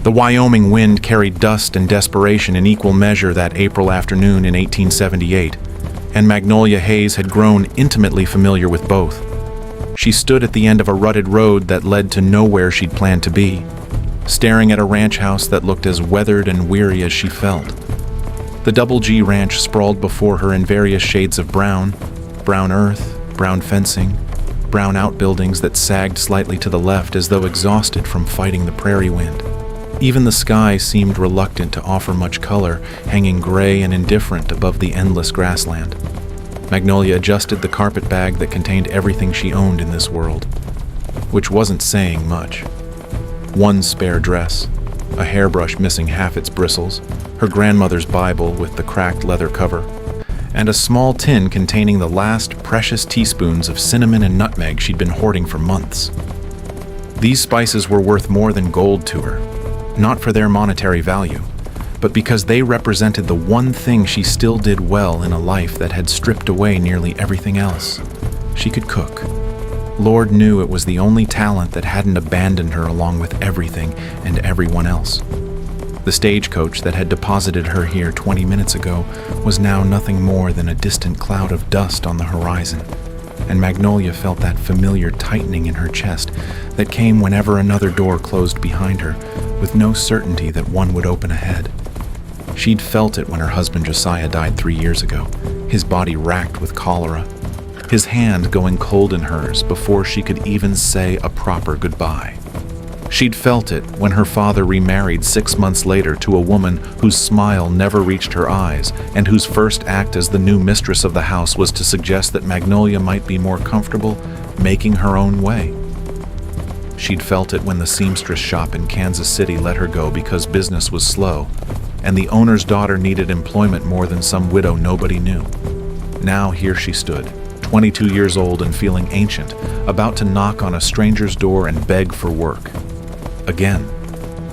The Wyoming wind carried dust and desperation in equal measure that April afternoon in 1878, and Magnolia Hayes had grown intimately familiar with both. She stood at the end of a rutted road that led to nowhere she'd planned to be, staring at a ranch house that looked as weathered and weary as she felt. The Double G Ranch sprawled before her in various shades of brown earth, brown fencing, brown outbuildings that sagged slightly to the left as though exhausted from fighting the prairie wind. Even the sky seemed reluctant to offer much color, hanging gray and indifferent above the endless grassland. Magnolia adjusted the carpet bag that contained everything she owned in this world, which wasn't saying much. One spare dress, a hairbrush missing half its bristles, her grandmother's Bible with the cracked leather cover, and a small tin containing the last precious teaspoons of cinnamon and nutmeg she'd been hoarding for months. These spices were worth more than gold to her, not for their monetary value, but because they represented the one thing she still did well in a life that had stripped away nearly everything else. She could cook. Lord knew it was the only talent that hadn't abandoned her along with everything and everyone else. The stagecoach that had deposited her here 20 minutes ago was now nothing more than a distant cloud of dust on the horizon, and Magnolia felt that familiar tightening in her chest that came whenever another door closed behind her, with no certainty that one would open ahead. She'd felt it when her husband Josiah died 3 years ago, his body racked with cholera, his hand going cold in hers before she could even say a proper goodbye. She'd felt it when her father remarried 6 months later to a woman whose smile never reached her eyes and whose first act as the new mistress of the house was to suggest that Magnolia might be more comfortable making her own way. She'd felt it when the seamstress shop in Kansas City let her go because business was slow, and the owner's daughter needed employment more than some widow nobody knew. Now here she stood, 22 years old and feeling ancient, about to knock on a stranger's door and beg for work. Again.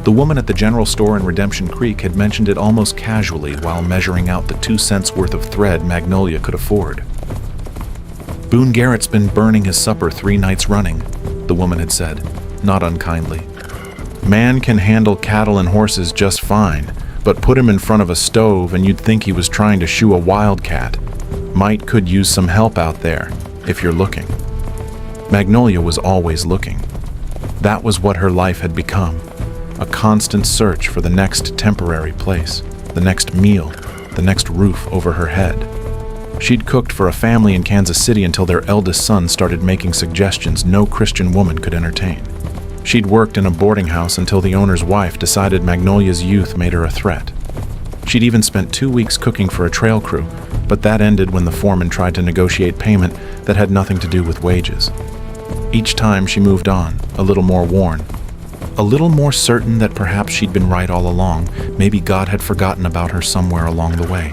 The woman at the general store in Redemption Creek had mentioned it almost casually while measuring out the 2 cents worth of thread Magnolia could afford. "Boone Garrett's been burning his supper 3 nights running," the woman had said, not unkindly. "Man can handle cattle and horses just fine, but put him in front of a stove and you'd think he was trying to shoe a wildcat. Might could use some help out there, if you're looking." Magnolia was always looking. That was what her life had become, a constant search for the next temporary place, the next meal, the next roof over her head. She'd cooked for a family in Kansas City until their eldest son started making suggestions no Christian woman could entertain. She'd worked in a boarding house until the owner's wife decided Magnolia's youth made her a threat. She'd even spent 2 weeks cooking for a trail crew, but that ended when the foreman tried to negotiate payment that had nothing to do with wages. Each time she moved on, a little more worn, a little more certain that perhaps she'd been right all along, maybe God had forgotten about her somewhere along the way.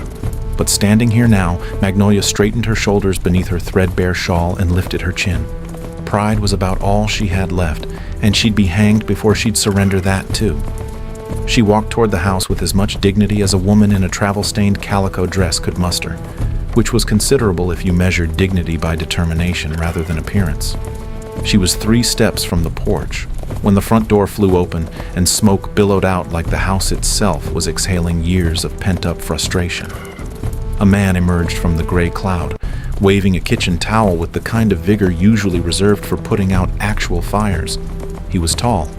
But standing here now, Magnolia straightened her shoulders beneath her threadbare shawl and lifted her chin. Pride was about all she had left, and she'd be hanged before she'd surrender that too. She walked toward the house with as much dignity as a woman in a travel-stained calico dress could muster, which was considerable if you measured dignity by determination rather than appearance. She was 3 steps from the porch when the front door flew open and smoke billowed out like the house itself was exhaling years of pent-up frustration. A man emerged from the gray cloud, waving a kitchen towel with the kind of vigor usually reserved for putting out actual fires. He was tall,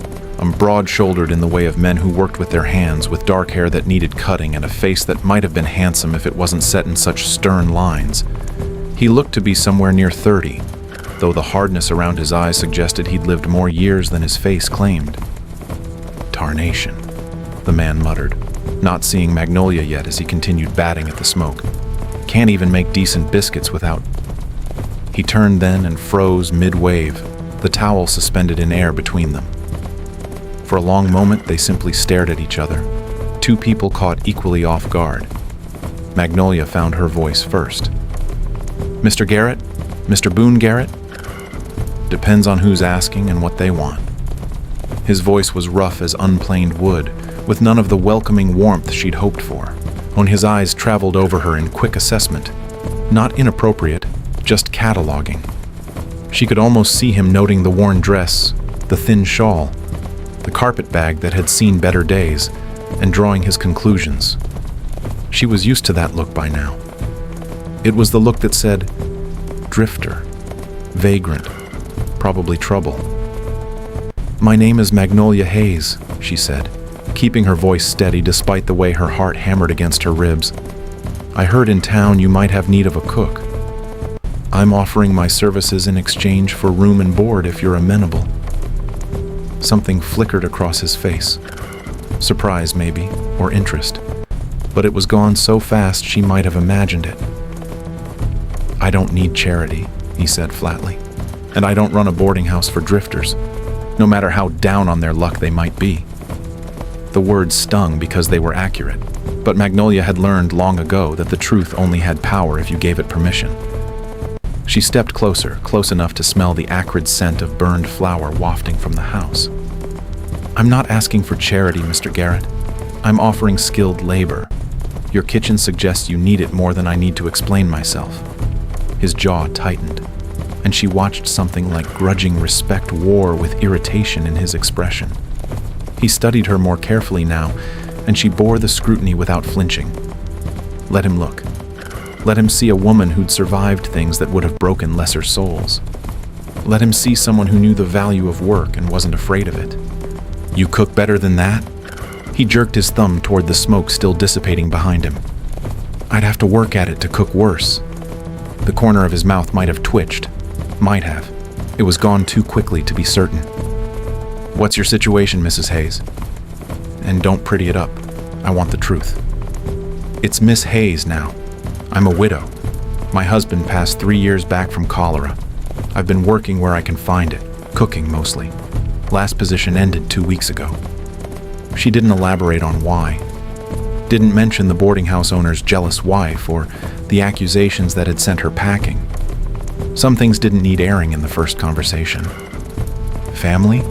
broad-shouldered in the way of men who worked with their hands, with dark hair that needed cutting and a face that might have been handsome if it wasn't set in such stern lines. He looked to be somewhere near 30, though the hardness around his eyes suggested he'd lived more years than his face claimed. "Tarnation," the man muttered, not seeing Magnolia yet as he continued batting at the smoke. "Can't even make decent biscuits without..." He turned then and froze mid-wave, the towel suspended in air between them. For a long moment, they simply stared at each other, 2 people caught equally off guard. Magnolia found her voice first. "Mr. Garrett? Mr. Boone Garrett?" "Depends on who's asking and what they want." His voice was rough as unplaned wood, with none of the welcoming warmth she'd hoped for. When his eyes traveled over her in quick assessment, not inappropriate, just cataloging. She could almost see him noting the worn dress, the thin shawl, the carpetbag that had seen better days, and drawing his conclusions. She was used to that look by now. It was the look that said, drifter, vagrant, probably trouble. "My name is Magnolia Hayes," she said, keeping her voice steady despite the way her heart hammered against her ribs. "I heard in town you might have need of a cook. I'm offering my services in exchange for room and board if you're amenable." Something flickered across his face. Surprise, maybe, or interest. But it was gone so fast she might have imagined it. "I don't need charity," he said flatly. "And I don't run a boarding house for drifters, no matter how down on their luck they might be." The words stung because they were accurate, but Magnolia had learned long ago that the truth only had power if you gave it permission. She stepped closer, close enough to smell the acrid scent of burned flour wafting from the house. "I'm not asking for charity, Mr. Garrett. I'm offering skilled labor. Your kitchen suggests you need it more than I need to explain myself." His jaw tightened, and she watched something like grudging respect war with irritation in his expression. He studied her more carefully now, and she bore the scrutiny without flinching. Let him look. Let him see a woman who'd survived things that would have broken lesser souls. Let him see someone who knew the value of work and wasn't afraid of it. "You cook better than that?" He jerked his thumb toward the smoke still dissipating behind him. "I'd have to work at it to cook worse." The corner of his mouth might have twitched. Might have. It was gone too quickly to be certain. "What's your situation, Mrs. Hayes? And don't pretty it up. I want the truth." "It's Miss Hayes now. I'm a widow. My husband passed 3 years back from cholera. I've been working where I can find it, cooking mostly. Last position ended 2 weeks ago." She didn't elaborate on why. Didn't mention the boarding house owner's jealous wife or the accusations that had sent her packing. Some things didn't need airing in the first conversation. "Family?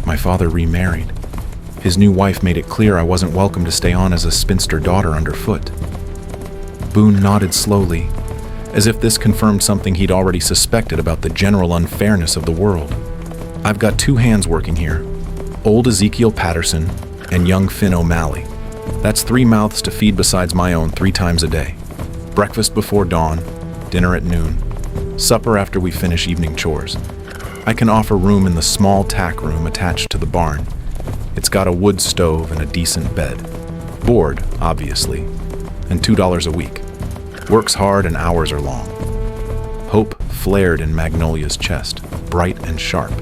My father remarried. His new wife made it clear I wasn't welcome to stay on as a spinster daughter underfoot." Boone nodded slowly, as if this confirmed something he'd already suspected about the general unfairness of the world. "I've got 2 hands working here, old Ezekiel Patterson and young Finn O'Malley. That's 3 mouths to feed besides my own 3 times a day. Breakfast before dawn, dinner at noon, supper after we finish evening chores. I can offer room in the small tack room attached to the barn. It's got a wood stove and a decent bed. Board, obviously, and $2 a week. Works hard and hours are long." Hope flared in Magnolia's chest, bright and sharp.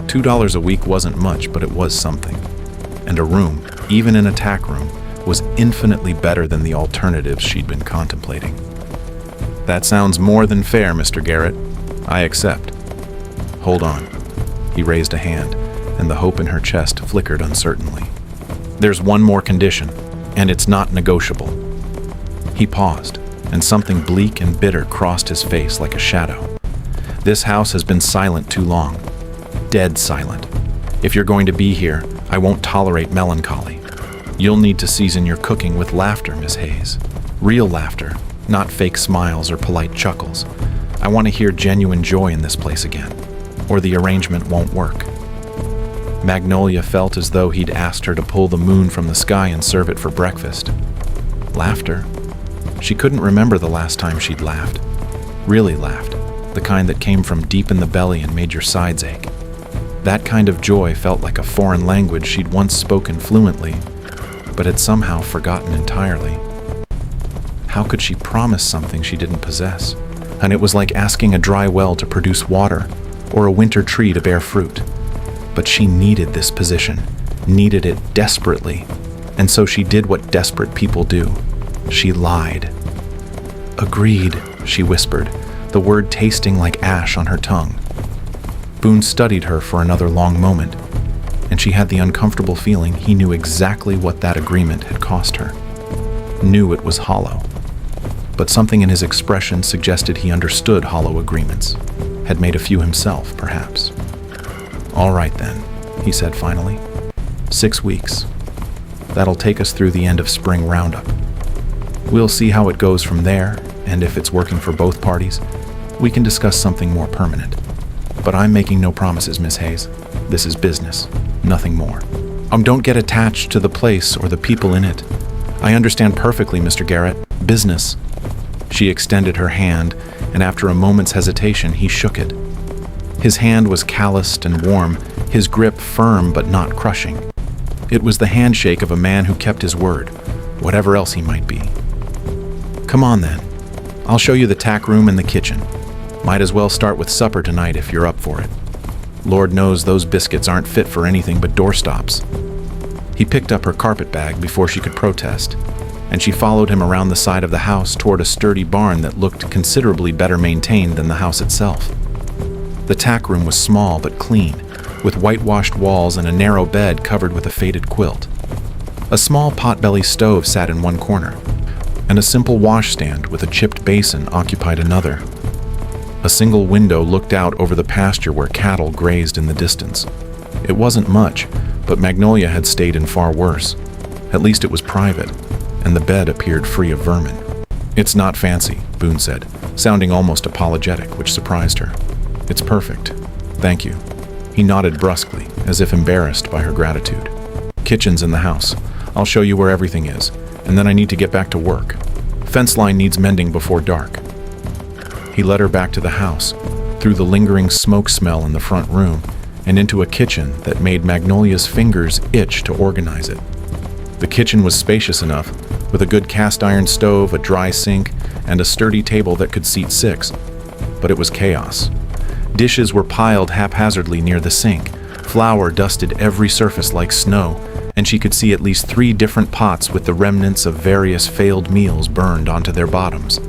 $2 a week wasn't much, but it was something. And a room, even in a tack room, was infinitely better than the alternatives she'd been contemplating. "That sounds more than fair, Mr. Garrett. I accept." "Hold on." He raised a hand, and the hope in her chest flickered uncertainly. "There's one more condition, and it's not negotiable." He paused, and something bleak and bitter crossed his face like a shadow. "This house has been silent too long. Dead silent. If you're going to be here, I won't tolerate melancholy. You'll need to season your cooking with laughter, Miss Hayes. Real laughter, not fake smiles or polite chuckles. I want to hear genuine joy in this place again, or the arrangement won't work." Magnolia felt as though he'd asked her to pull the moon from the sky and serve it for breakfast. Laughter? She couldn't remember the last time she'd laughed. Really laughed. The kind that came from deep in the belly and made your sides ache. That kind of joy felt like a foreign language she'd once spoken fluently, but had somehow forgotten entirely. How could she promise something she didn't possess? And it was like asking a dry well to produce water, or a winter tree to bear fruit. But she needed this position, needed it desperately, and so she did what desperate people do. She lied. "Agreed," she whispered, the word tasting like ash on her tongue. Boone studied her for another long moment, and she had the uncomfortable feeling he knew exactly what that agreement had cost her. Knew it was hollow. But something in his expression suggested he understood hollow agreements, had made a few himself, perhaps. "All right then," he said finally. 6 weeks. That'll take us through the end of spring roundup. We'll see how it goes from there, and if it's working for both parties, we can discuss something more permanent. But I'm making no promises, Miss Hayes. This is business. nothing more. Don't get attached to the place or the people in it. I understand perfectly, Mr. Garrett. Business. She extended her hand, and after a moment's hesitation, he shook it. His hand was calloused and warm, his grip firm but not crushing. It was the handshake of a man who kept his word, whatever else he might be. Come on then. I'll show you the tack room and the kitchen. Might as well start with supper tonight if you're up for it. Lord knows those biscuits aren't fit for anything but doorstops. He picked up her carpet bag before she could protest, and she followed him around the side of the house toward a sturdy barn that looked considerably better maintained than the house itself. The tack room was small but clean, with whitewashed walls and a narrow bed covered with a faded quilt. A small potbelly stove sat in one corner, and a simple washstand with a chipped basin occupied another. A single window looked out over the pasture where cattle grazed in the distance. It wasn't much, but Magnolia had stayed in far worse. At least it was private, and the bed appeared free of vermin. It's not fancy, Boone said, sounding almost apologetic, which surprised her. It's perfect. Thank you. He nodded brusquely, as if embarrassed by her gratitude. Kitchen's in the house. I'll show you where everything is, and then I need to get back to work. Fence line needs mending before dark. He led her back to the house, through the lingering smoke smell in the front room, and into a kitchen that made Magnolia's fingers itch to organize it. The kitchen was spacious enough, with a good cast iron stove, a dry sink, and a sturdy table that could seat 6. But it was chaos. Dishes were piled haphazardly near the sink, flour dusted every surface like snow, and she could see at least 3 different pots with the remnants of various failed meals burned onto their bottoms.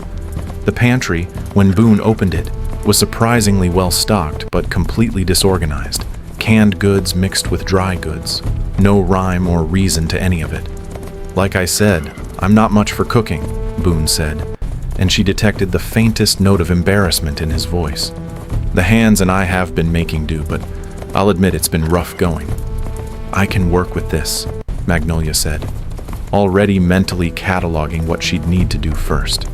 The pantry, when Boone opened it, was surprisingly well stocked but completely disorganized. Canned goods mixed with dry goods. No rhyme or reason to any of it. Like I said, I'm not much for cooking, Boone said, and she detected the faintest note of embarrassment in his voice. The hands and I have been making do, but I'll admit it's been rough going. I can work with this, Magnolia said, already mentally cataloging what she'd need to do first.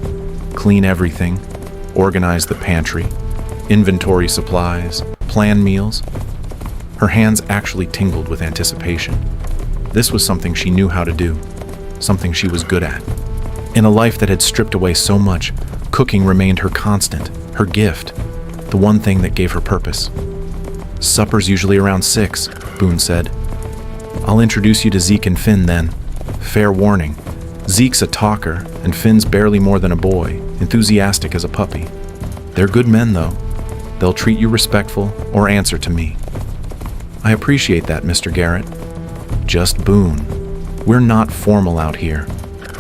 Clean everything, organize the pantry, inventory supplies, plan meals. Her hands actually tingled with anticipation. This was something she knew how to do, something she was good at. In a life that had stripped away so much, cooking remained her constant, her gift, the one thing that gave her purpose. Supper's usually around 6, Boone said. I'll introduce you to Zeke and Finn then. Fair warning, Zeke's a talker, and Finn's barely more than a boy, enthusiastic as a puppy. They're good men, though. They'll treat you respectful or answer to me. I appreciate that, Mr. Garrett. Just Boone. We're not formal out here.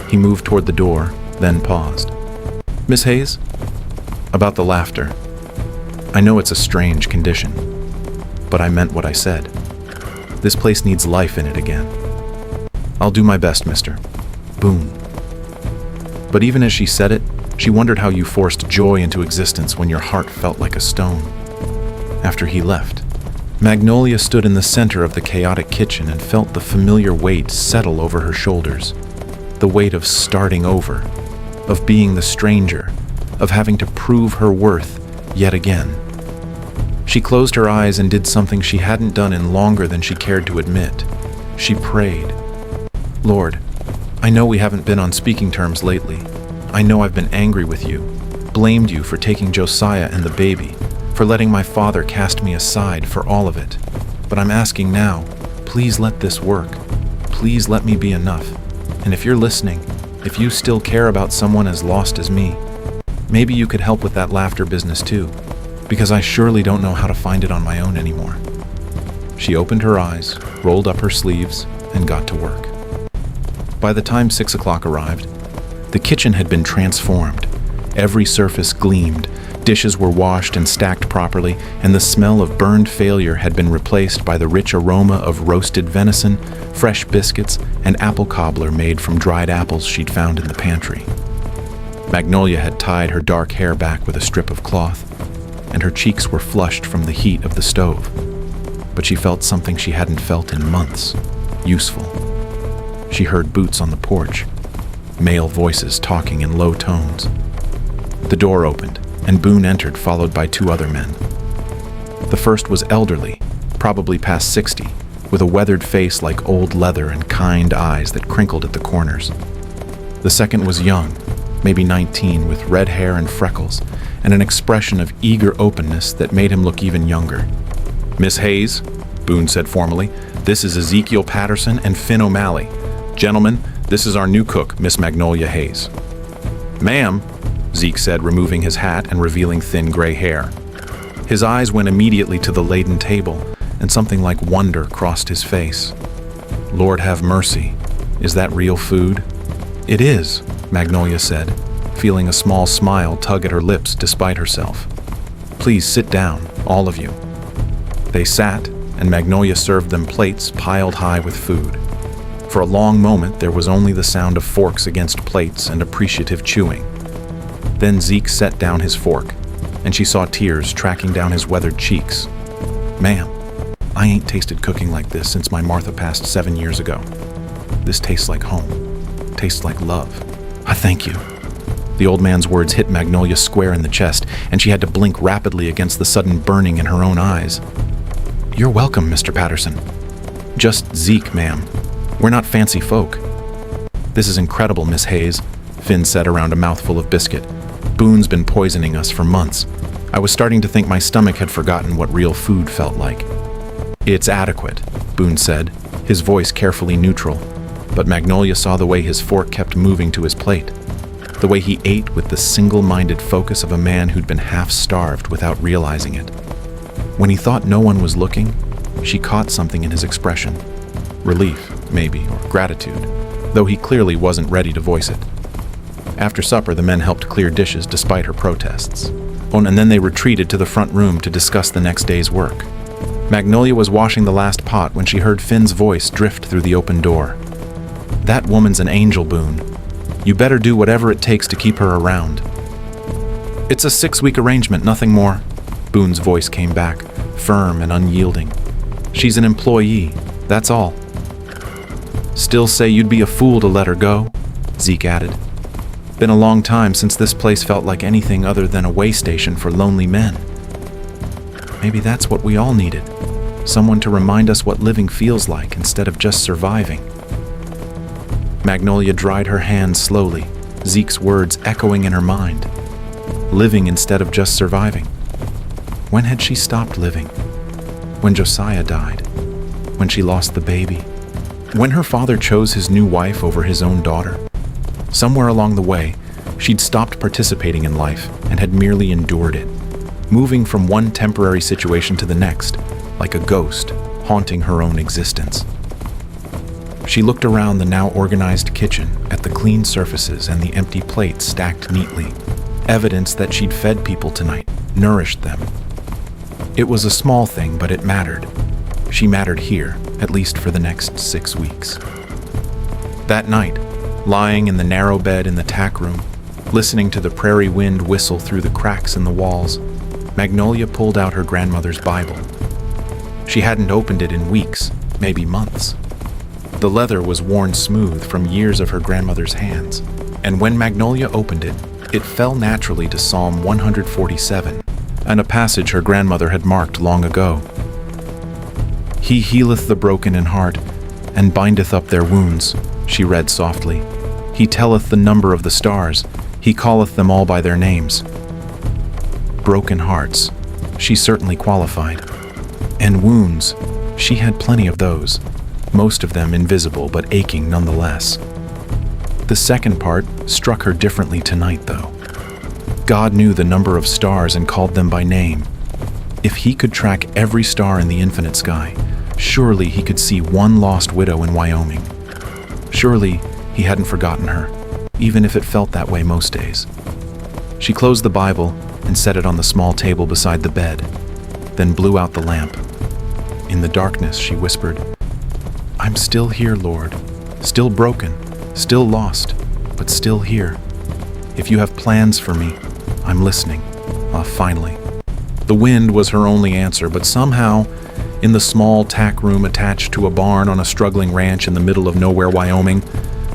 He moved toward the door, then paused. Miss Hayes? About the laughter. I know it's a strange condition, but I meant what I said. This place needs life in it again. I'll do my best, Mr. Boone. But even as she said it, she wondered how you forced joy into existence when your heart felt like a stone. After he left, Magnolia stood in the center of the chaotic kitchen and felt the familiar weight settle over her shoulders. The weight of starting over, of being the stranger, of having to prove her worth yet again. She closed her eyes and did something she hadn't done in longer than she cared to admit. She prayed. Lord, I know we haven't been on speaking terms lately. I know I've been angry with you, blamed you for taking Josiah and the baby, for letting my father cast me aside for all of it. But I'm asking now, please let this work. Please let me be enough. And if you're listening, if you still care about someone as lost as me, maybe you could help with that laughter business too, because I surely don't know how to find it on my own anymore. She opened her eyes, rolled up her sleeves, and got to work. By the time 6 o'clock arrived, the kitchen had been transformed. Every surface gleamed, dishes were washed and stacked properly, and the smell of burned failure had been replaced by the rich aroma of roasted venison, fresh biscuits, and apple cobbler made from dried apples she'd found in the pantry. Magnolia had tied her dark hair back with a strip of cloth, and her cheeks were flushed from the heat of the stove. But she felt something she hadn't felt in months, useful. She heard boots on the porch, male voices talking in low tones. The door opened, and Boone entered, followed by 2 other men. The first was elderly, probably past 60, with a weathered face like old leather and kind eyes that crinkled at the corners. The second was young, maybe 19, with red hair and freckles, and an expression of eager openness that made him look even younger. "Miss Hayes," Boone said formally, "this is Ezekiel Patterson and Finn O'Malley. Gentlemen, this is our new cook, Miss Magnolia Hayes." "Ma'am," Zeke said, removing his hat and revealing thin gray hair. His eyes went immediately to the laden table, and something like wonder crossed his face. "Lord have mercy. Is that real food?" "It is," Magnolia said, feeling a small smile tug at her lips despite herself. "Please sit down, all of you." They sat, and Magnolia served them plates piled high with food. For a long moment, there was only the sound of forks against plates and appreciative chewing. Then Zeke set down his fork, and she saw tears tracking down his weathered cheeks. "Ma'am, I ain't tasted cooking like this since my Martha passed 7 years ago. This tastes like home, tastes like love. I thank you." The old man's words hit Magnolia square in the chest, and she had to blink rapidly against the sudden burning in her own eyes. "You're welcome, Mr. Patterson." "Just Zeke, ma'am. We're not fancy folk." "This is incredible, Miss Hayes," Finn said around a mouthful of biscuit. "Boone's been poisoning us for months. I was starting to think my stomach had forgotten what real food felt like." "It's adequate," Boone said, his voice carefully neutral, but Magnolia saw the way his fork kept moving to his plate, the way he ate with the single-minded focus of a man who'd been half-starved without realizing it. When he thought no one was looking, she caught something in his expression. Relief, maybe, or gratitude, though he clearly wasn't ready to voice it. After supper, the men helped clear dishes despite her protests. And then they retreated to the front room to discuss the next day's work. Magnolia was washing the last pot when she heard Finn's voice drift through the open door. "That woman's an angel, Boone. You better do whatever it takes to keep her around." "It's a 6-week arrangement, nothing more," Boone's voice came back, firm and unyielding. "She's an employee, that's all." "Still say you'd be a fool to let her go," Zeke added. "Been a long time since this place felt like anything other than a way station for lonely men." Maybe that's what we all needed. Someone to remind us what living feels like instead of just surviving. Magnolia dried her hands slowly, Zeke's words echoing in her mind. Living instead of just surviving. When had she stopped living? When Josiah died? When she lost the baby? When her father chose his new wife over his own daughter? Somewhere along the way, she'd stopped participating in life and had merely endured it, moving from one temporary situation to the next, like a ghost haunting her own existence. She looked around the now organized kitchen at the clean surfaces and the empty plates stacked neatly, evidence that she'd fed people tonight, nourished them. It was a small thing, but it mattered. She mattered here, at least for the next 6 weeks. That night, lying in the narrow bed in the tack room, listening to the prairie wind whistle through the cracks in the walls, Magnolia pulled out her grandmother's Bible. She hadn't opened it in weeks, maybe months. The leather was worn smooth from years of her grandmother's hands, and when Magnolia opened it, it fell naturally to Psalm 147, and a passage her grandmother had marked long ago. "He healeth the broken in heart, and bindeth up their wounds," she read softly. "He telleth the number of the stars, he calleth them all by their names." Broken hearts, she certainly qualified. And wounds, she had plenty of those, most of them invisible but aching nonetheless. The second part struck her differently tonight, though. God knew the number of stars and called them by name. If he could track every star in the infinite sky, surely he could see one lost widow in Wyoming. Surely he hadn't forgotten her, even if it felt that way most days. She closed the Bible and set it on the small table beside the bed, then blew out the lamp. In the darkness, she whispered, "I'm still here, Lord, still broken, still lost, but still here. If you have plans for me, I'm listening." Finally. The wind was her only answer, but somehow, in the small tack room attached to a barn on a struggling ranch in the middle of nowhere, Wyoming,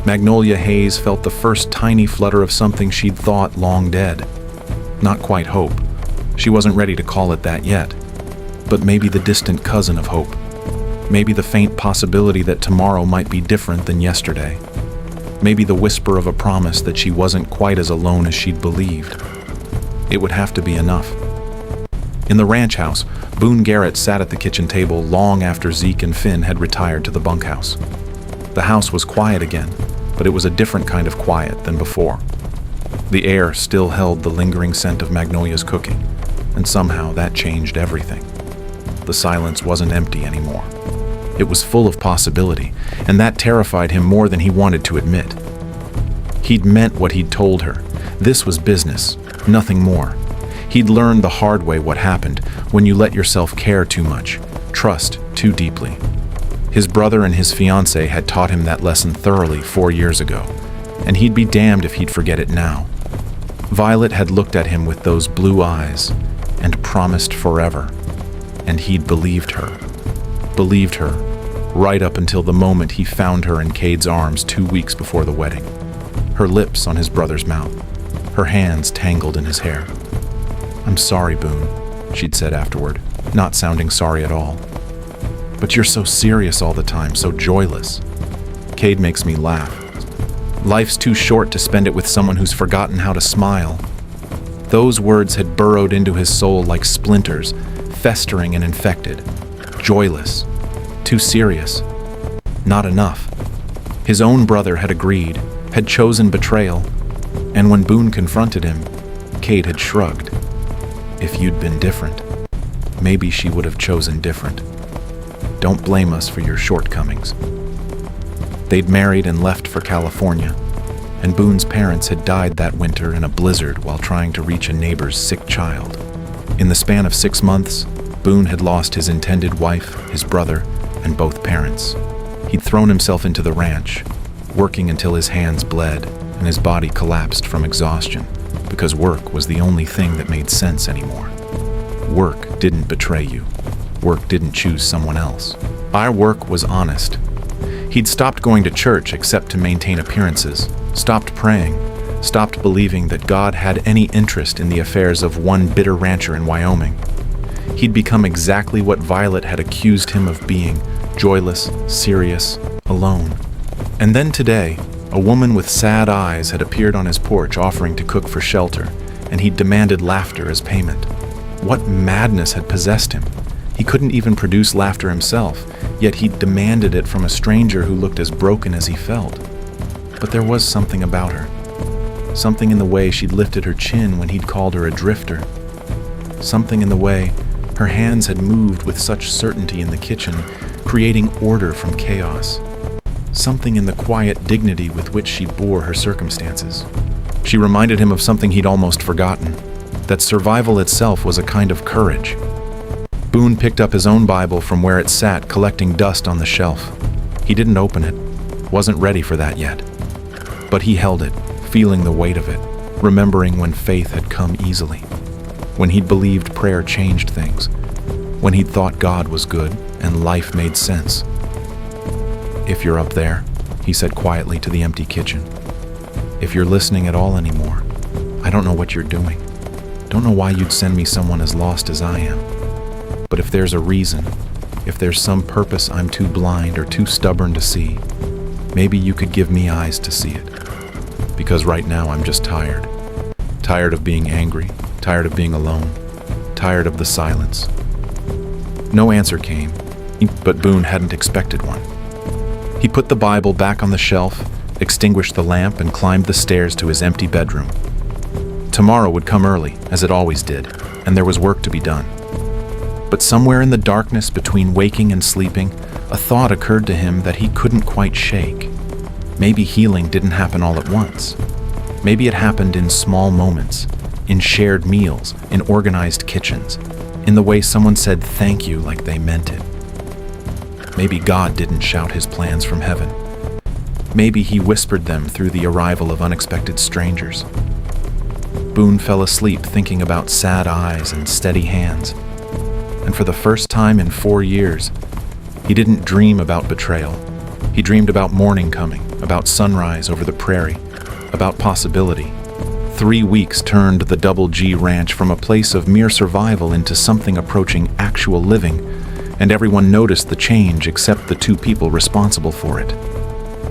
Magnolia Hayes felt the first tiny flutter of something she'd thought long dead. Not quite hope. She wasn't ready to call it that yet. But maybe the distant cousin of hope. Maybe the faint possibility that tomorrow might be different than yesterday. Maybe the whisper of a promise that she wasn't quite as alone as she'd believed. It would have to be enough. In the ranch house, Boone Garrett sat at the kitchen table long after Zeke and Finn had retired to the bunkhouse. The house was quiet again, but it was a different kind of quiet than before. The air still held the lingering scent of Magnolia's cooking, and somehow that changed everything. The silence wasn't empty anymore. It was full of possibility, and that terrified him more than he wanted to admit. He'd meant what he'd told her. This was business, nothing more. He'd learned the hard way what happened when you let yourself care too much, trust too deeply. His brother and his fiancée had taught him that lesson thoroughly 4 years ago, and he'd be damned if he'd forget it now. Violet had looked at him with those blue eyes and promised forever, and he'd believed her, right up until the moment he found her in Cade's arms 2 weeks before the wedding. Her lips on his brother's mouth, her hands tangled in his hair. "I'm sorry, Boone," she'd said afterward, not sounding sorry at all. "But you're so serious all the time, so joyless. Cade makes me laugh. Life's too short to spend it with someone who's forgotten how to smile." Those words had burrowed into his soul like splinters, festering and infected. Joyless. Too serious. Not enough. His own brother had agreed, had chosen betrayal, and when Boone confronted him, Cade had shrugged. If you'd been different, maybe she would have chosen different. Don't blame us for your shortcomings. They'd married and left for California, and Boone's parents had died that winter in a blizzard while trying to reach a neighbor's sick child. In the span of 6 months, Boone had lost his intended wife, his brother, and both parents. He'd thrown himself into the ranch, working until his hands bled and his body collapsed from exhaustion, because work was the only thing that made sense anymore. Work didn't betray you. Work didn't choose someone else. Our work was honest. He'd stopped going to church except to maintain appearances, stopped praying, stopped believing that God had any interest in the affairs of one bitter rancher in Wyoming. He'd become exactly what Violet had accused him of being, joyless, serious, alone. And then today, a woman with sad eyes had appeared on his porch offering to cook for shelter, and he'd demanded laughter as payment. What madness had possessed him? He couldn't even produce laughter himself, yet he'd demanded it from a stranger who looked as broken as he felt. But there was something about her. Something in the way she'd lifted her chin when he'd called her a drifter. Something in the way her hands had moved with such certainty in the kitchen, creating order from chaos. Something in the quiet dignity with which she bore her circumstances. She reminded him of something he'd almost forgotten, that survival itself was a kind of courage. Boone picked up his own Bible from where it sat, collecting dust on the shelf. He didn't open it, wasn't ready for that yet. But he held it, feeling the weight of it, remembering when faith had come easily, when he'd believed prayer changed things, when he'd thought God was good and life made sense. "If you're up there," he said quietly to the empty kitchen, "if you're listening at all anymore, I don't know what you're doing. Don't know why you'd send me someone as lost as I am. But if there's a reason, if there's some purpose I'm too blind or too stubborn to see, maybe you could give me eyes to see it. Because right now I'm just tired. Tired of being angry, tired of being alone, tired of the silence." No answer came, but Boone hadn't expected one. He put the Bible back on the shelf, extinguished the lamp, and climbed the stairs to his empty bedroom. Tomorrow would come early, as it always did, and there was work to be done. But somewhere in the darkness between waking and sleeping, a thought occurred to him that he couldn't quite shake. Maybe healing didn't happen all at once. Maybe it happened in small moments, in shared meals, in organized kitchens, in the way someone said thank you like they meant it. Maybe God didn't shout his plans from heaven. Maybe he whispered them through the arrival of unexpected strangers. Boone fell asleep thinking about sad eyes and steady hands. And for the first time in 4 years, he didn't dream about betrayal. He dreamed about morning coming, about sunrise over the prairie, about possibility. 3 weeks turned the Double G Ranch from a place of mere survival into something approaching actual living, and everyone noticed the change except the two people responsible for it.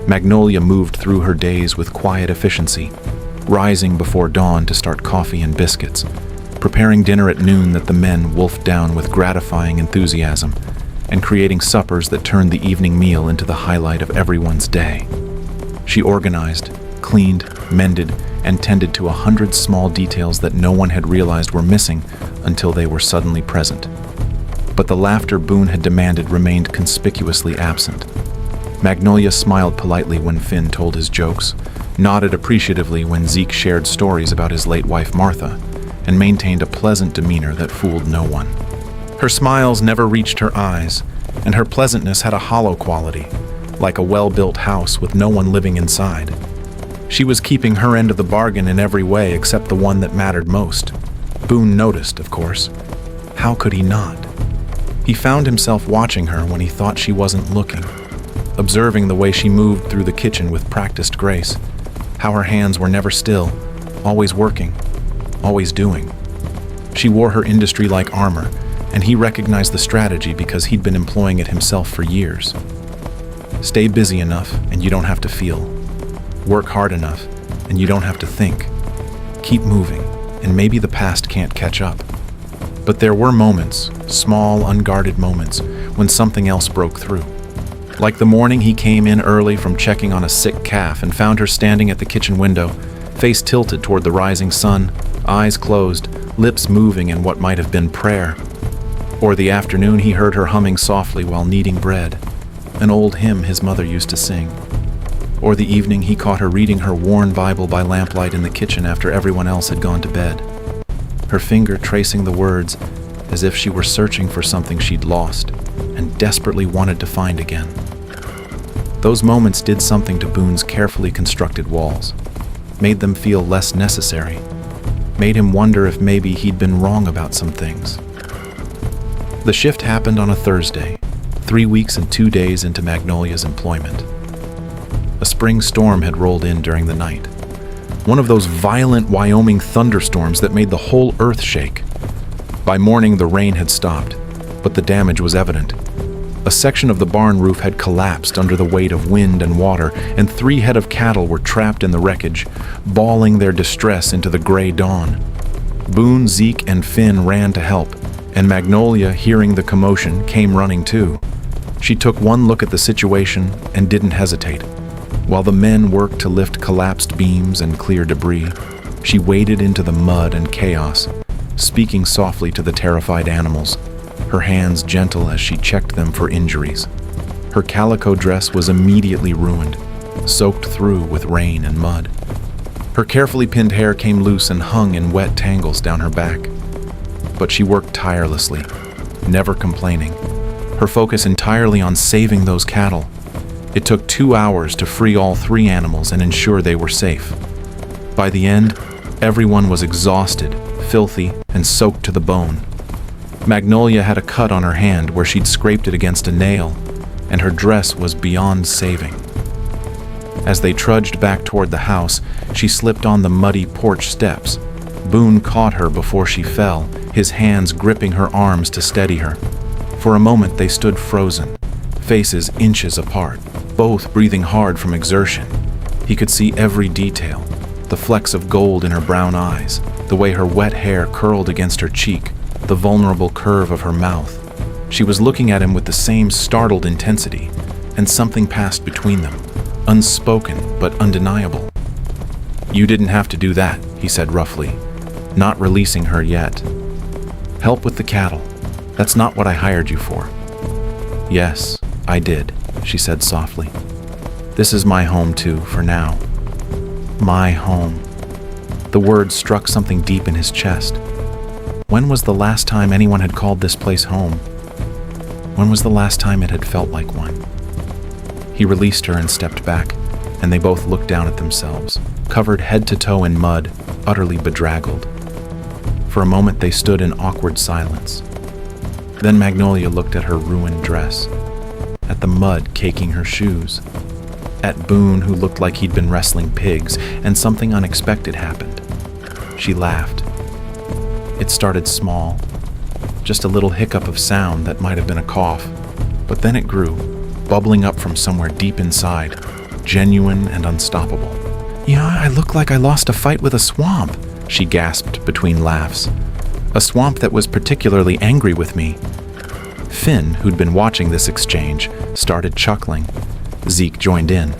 Magnolia moved through her days with quiet efficiency, rising before dawn to start coffee and biscuits, preparing dinner at noon that the men wolfed down with gratifying enthusiasm, and creating suppers that turned the evening meal into the highlight of everyone's day. She organized, cleaned, mended, and tended to 100 small details that no one had realized were missing until they were suddenly present. But the laughter Boone had demanded remained conspicuously absent. Magnolia smiled politely when Finn told his jokes, nodded appreciatively when Zeke shared stories about his late wife Martha, and maintained a pleasant demeanor that fooled no one. Her smiles never reached her eyes, and her pleasantness had a hollow quality, like a well-built house with no one living inside. She was keeping her end of the bargain in every way except the one that mattered most. Boone noticed, of course. How could he not? He found himself watching her when he thought she wasn't looking, observing the way she moved through the kitchen with practiced grace, how her hands were never still, always working, always doing. She wore her industry like armor, and he recognized the strategy because he'd been employing it himself for years. Stay busy enough, and you don't have to feel. Work hard enough, and you don't have to think. Keep moving, and maybe the past can't catch up. But there were moments, small, unguarded moments, when something else broke through. Like the morning he came in early from checking on a sick calf and found her standing at the kitchen window, face tilted toward the rising sun, eyes closed, lips moving in what might have been prayer. Or the afternoon he heard her humming softly while kneading bread, an old hymn his mother used to sing. Or the evening he caught her reading her worn Bible by lamplight in the kitchen after everyone else had gone to bed, her finger tracing the words as if she were searching for something she'd lost and desperately wanted to find again. Those moments did something to Boone's carefully constructed walls, made them feel less necessary, made him wonder if maybe he'd been wrong about some things. The shift happened on a Thursday, 3 weeks and 2 days into Magnolia's employment. A spring storm had rolled in during the night, one of those violent Wyoming thunderstorms that made the whole earth shake. By morning, the rain had stopped, but the damage was evident. A section of the barn roof had collapsed under the weight of wind and water, and 3 head of cattle were trapped in the wreckage, bawling their distress into the gray dawn. Boone, Zeke, and Finn ran to help, and Magnolia, hearing the commotion, came running too. She took one look at the situation and didn't hesitate. While the men worked to lift collapsed beams and clear debris, she waded into the mud and chaos, speaking softly to the terrified animals, her hands gentle as she checked them for injuries. Her calico dress was immediately ruined, soaked through with rain and mud. Her carefully pinned hair came loose and hung in wet tangles down her back. But she worked tirelessly, never complaining, her focus entirely on saving those cattle. It took 2 hours to free all 3 animals and ensure they were safe. By the end, everyone was exhausted, filthy, and soaked to the bone. Magnolia had a cut on her hand where she'd scraped it against a nail, and her dress was beyond saving. As they trudged back toward the house, she slipped on the muddy porch steps. Boone caught her before she fell, his hands gripping her arms to steady her. For a moment they stood frozen, faces inches apart, both breathing hard from exertion. He could see every detail, the flecks of gold in her brown eyes, the way her wet hair curled against her cheek, the vulnerable curve of her mouth. She was looking at him with the same startled intensity, and something passed between them, unspoken but undeniable. "You didn't have to do that," he said roughly, not releasing her yet. "Help with the cattle. That's not what I hired you for." "Yes, I did," she said softly. "This is my home too, for now. My home." The word struck something deep in his chest. When was the last time anyone had called this place home? When was the last time it had felt like one? He released her and stepped back, and they both looked down at themselves, covered head to toe in mud, utterly bedraggled. For a moment they stood in awkward silence. Then Magnolia looked at her ruined dress, at the mud caking her shoes, at Boone who looked like he'd been wrestling pigs, and something unexpected happened. She laughed. It started small, just a little hiccup of sound that might have been a cough. But then it grew, bubbling up from somewhere deep inside, genuine and unstoppable. "Yeah, I look like I lost a fight with a swamp," she gasped between laughs. "A swamp that was particularly angry with me." Finn, who'd been watching this exchange, started chuckling. Zeke joined in.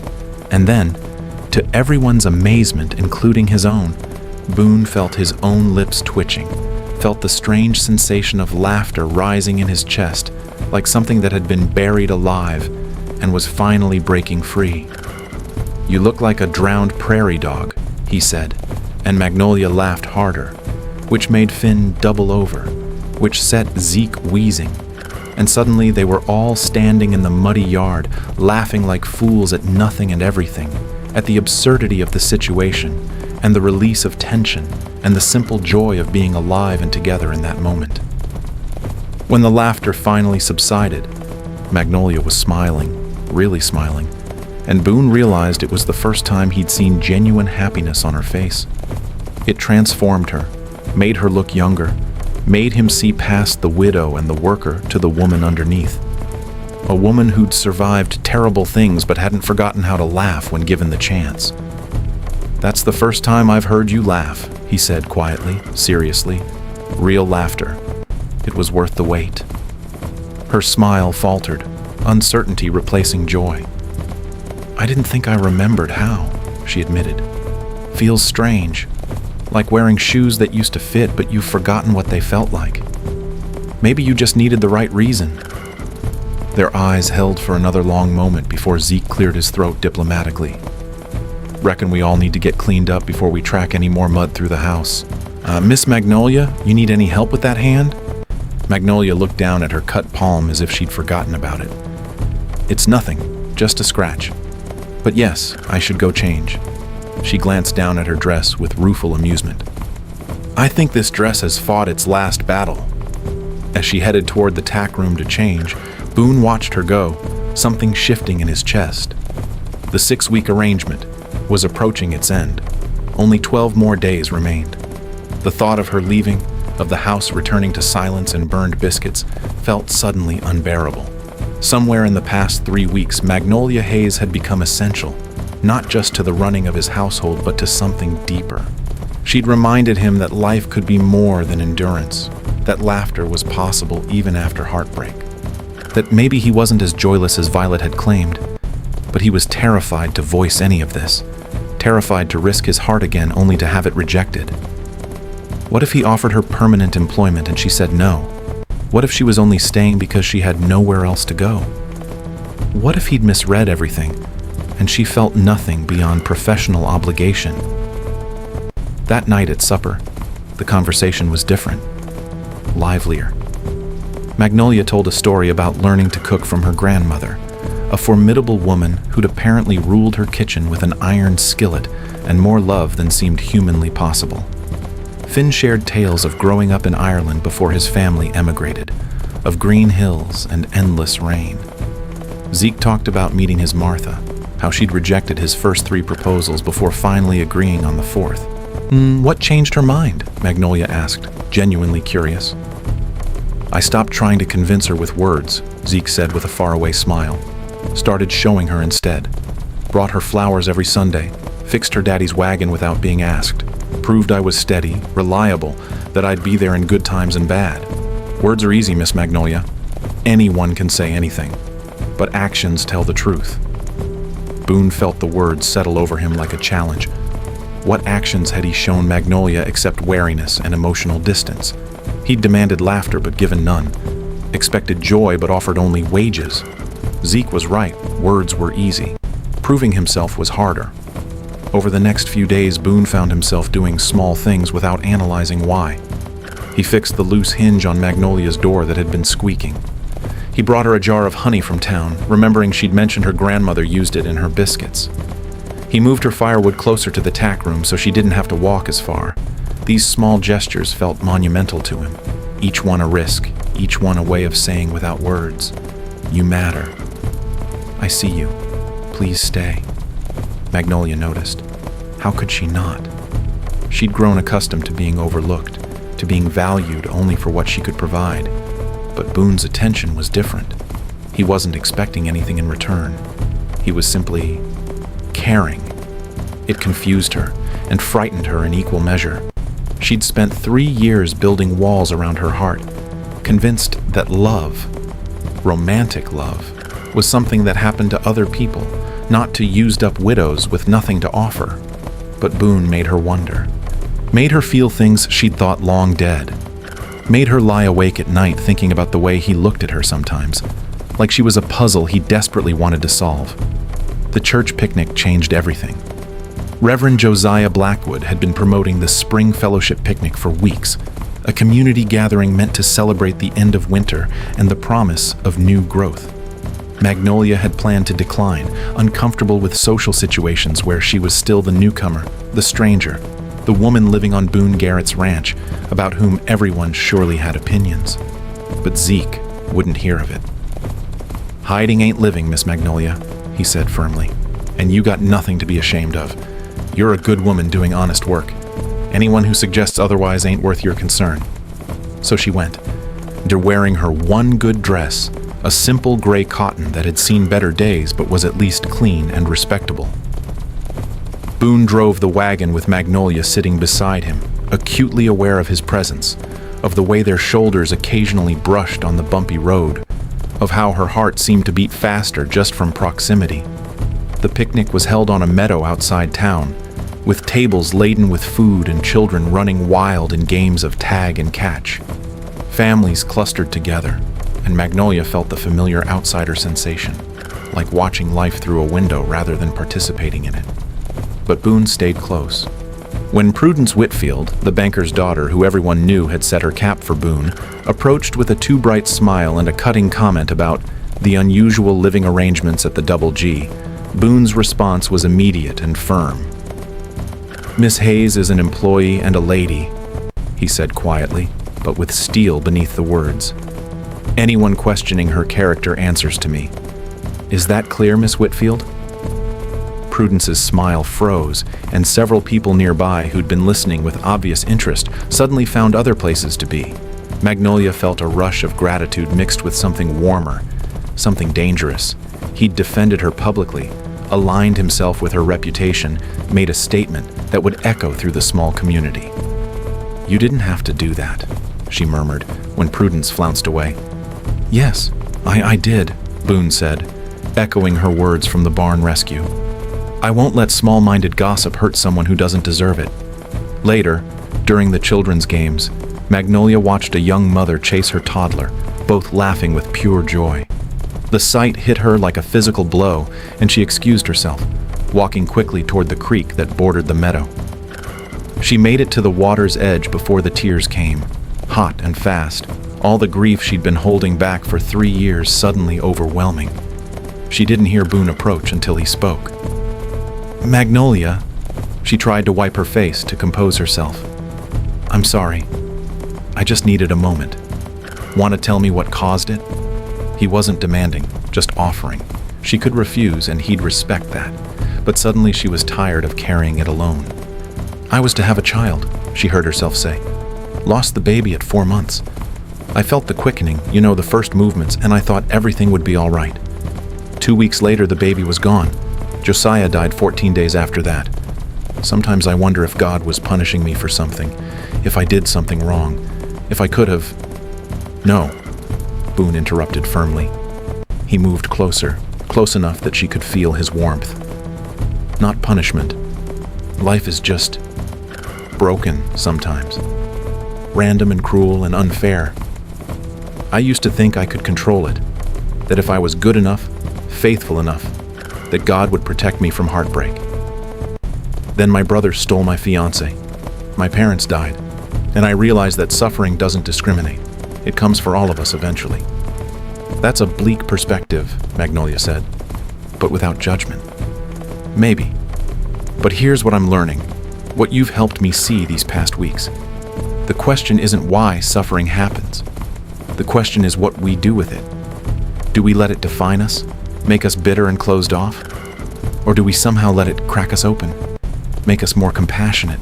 And then, to everyone's amazement, including his own, Boone felt his own lips twitching, felt the strange sensation of laughter rising in his chest, like something that had been buried alive and was finally breaking free. "You look like a drowned prairie dog," he said, and Magnolia laughed harder, which made Finn double over, which set Zeke wheezing. And suddenly they were all standing in the muddy yard, laughing like fools at nothing and everything, at the absurdity of the situation, and the release of tension, and the simple joy of being alive and together in that moment. When the laughter finally subsided, Magnolia was smiling, really smiling, and Boone realized it was the first time he'd seen genuine happiness on her face. It transformed her, made her look younger, made him see past the widow and the worker to the woman underneath. A woman who'd survived terrible things but hadn't forgotten how to laugh when given the chance. "That's the first time I've heard you laugh," he said quietly, seriously. "Real laughter. It was worth the wait." Her smile faltered, uncertainty replacing joy. "I didn't think I remembered how," she admitted. "Feels strange. Like wearing shoes that used to fit, but you've forgotten what they felt like. Maybe you just needed the right reason." Their eyes held for another long moment before Zeke cleared his throat diplomatically. "Reckon we all need to get cleaned up before we track any more mud through the house. Miss Magnolia, you need any help with that hand?" Magnolia looked down at her cut palm as if she'd forgotten about it. "It's nothing, just a scratch. But yes, I should go change." She glanced down at her dress with rueful amusement. "I think this dress has fought its last battle." As she headed toward the tack room to change, Boone watched her go, something shifting in his chest. The 6-week arrangement was approaching its end. Only 12 more days remained. The thought of her leaving, of the house returning to silence and burned biscuits, felt suddenly unbearable. Somewhere in the past 3 weeks, Magnolia Hayes had become essential, not just to the running of his household, but to something deeper. She'd reminded him that life could be more than endurance, that laughter was possible even after heartbreak, that maybe he wasn't as joyless as Violet had claimed, but he was terrified to voice any of this, terrified to risk his heart again only to have it rejected. What if he offered her permanent employment and she said no? What if she was only staying because she had nowhere else to go? What if he'd misread everything and she felt nothing beyond professional obligation? That night at supper, the conversation was different, livelier. Magnolia told a story about learning to cook from her grandmother, a formidable woman who'd apparently ruled her kitchen with an iron skillet and more love than seemed humanly possible. Finn shared tales of growing up in Ireland before his family emigrated, of green hills and endless rain. Zeke talked about meeting his Martha, how she'd rejected his first 3 proposals before finally agreeing on the 4th. What changed her mind?" Magnolia asked, genuinely curious. "I stopped trying to convince her with words," Zeke said with a faraway smile. "Started showing her instead. Brought her flowers every Sunday, fixed her daddy's wagon without being asked, proved I was steady, reliable, that I'd be there in good times and bad. Words are easy, Miss Magnolia. Anyone can say anything, but actions tell the truth." Boone felt the words settle over him like a challenge. What actions had he shown Magnolia except wariness and emotional distance? He'd demanded laughter but given none, expected joy but offered only wages. Zeke was right, words were easy. Proving himself was harder. Over the next few days, Boone found himself doing small things without analyzing why. He fixed the loose hinge on Magnolia's door that had been squeaking. He brought her a jar of honey from town, remembering she'd mentioned her grandmother used it in her biscuits. He moved her firewood closer to the tack room so she didn't have to walk as far. These small gestures felt monumental to him, each one a risk, each one a way of saying without words, "You matter. I see you. Please stay." Magnolia noticed. How could she not? She'd grown accustomed to being overlooked, to being valued only for what she could provide. But Boone's attention was different. He wasn't expecting anything in return. He was simply caring. It confused her and frightened her in equal measure. She'd spent 3 years building walls around her heart, convinced that love, romantic love, was something that happened to other people, not to used-up widows with nothing to offer. But Boone made her wonder, made her feel things she'd thought long dead, made her lie awake at night thinking about the way he looked at her sometimes, like she was a puzzle he desperately wanted to solve. The church picnic changed everything. Reverend Josiah Blackwood had been promoting the Spring Fellowship Picnic for weeks, a community gathering meant to celebrate the end of winter and the promise of new growth. Magnolia had planned to decline, uncomfortable with social situations where she was still the newcomer, the stranger, the woman living on Boone Garrett's ranch, about whom everyone surely had opinions. But Zeke wouldn't hear of it. "Hiding ain't living, Miss Magnolia," he said firmly, "and you got nothing to be ashamed of. You're a good woman doing honest work. Anyone who suggests otherwise ain't worth your concern." So she went, wearing her one good dress, a simple gray cotton that had seen better days but was at least clean and respectable. Boone drove the wagon with Magnolia sitting beside him, acutely aware of his presence, of the way their shoulders occasionally brushed on the bumpy road, of how her heart seemed to beat faster just from proximity. The picnic was held on a meadow outside town, with tables laden with food and children running wild in games of tag and catch. Families clustered together, and Magnolia felt the familiar outsider sensation, like watching life through a window rather than participating in it. But Boone stayed close. When Prudence Whitfield, the banker's daughter who everyone knew had set her cap for Boone, approached with a too bright smile and a cutting comment about the unusual living arrangements at the Double G, Boone's response was immediate and firm. "Miss Hayes is an employee and a lady," he said quietly, but with steel beneath the words. "Anyone questioning her character answers to me. Is that clear, Miss Whitfield?" Prudence's smile froze, and several people nearby who'd been listening with obvious interest suddenly found other places to be. Magnolia felt a rush of gratitude mixed with something warmer, something dangerous. He'd defended her publicly, aligned himself with her reputation, made a statement that would echo through the small community. "You didn't have to do that," she murmured when Prudence flounced away. "Yes, I did," Boone said, echoing her words from the barn rescue. "I won't let small-minded gossip hurt someone who doesn't deserve it." Later, during the children's games, Magnolia watched a young mother chase her toddler, both laughing with pure joy. The sight hit her like a physical blow, and she excused herself, walking quickly toward the creek that bordered the meadow. She made it to the water's edge before the tears came, hot and fast, all the grief she'd been holding back for 3 years suddenly overwhelming. She didn't hear Boone approach until he spoke. "Magnolia," she tried to wipe her face to compose herself. "I'm sorry. I just needed a moment. Want to tell me what caused it?" He wasn't demanding, just offering. She could refuse, and he'd respect that. But suddenly she was tired of carrying it alone. "I was to have a child," she heard herself say. "Lost the baby at 4 months. I felt the quickening, the first movements, and I thought everything would be all right. 2 weeks later, the baby was gone. Josiah died 14 days after that. Sometimes I wonder if God was punishing me for something, if I did something wrong, if I could have—" "No," Boone interrupted firmly. He moved closer, close enough that she could feel his warmth. "Not punishment. Life is just broken sometimes. Random and cruel and unfair. I used to think I could control it, that if I was good enough, faithful enough, that God would protect me from heartbreak. Then my brother stole my fiancée. My parents died, and I realized that suffering doesn't discriminate. It comes for all of us eventually." "That's a bleak perspective," Magnolia said, "but without judgment. Maybe. But here's what I'm learning, what you've helped me see these past weeks. The question isn't why suffering happens. The question is what we do with it. Do we let it define us, make us bitter and closed off? Or do we somehow let it crack us open, make us more compassionate,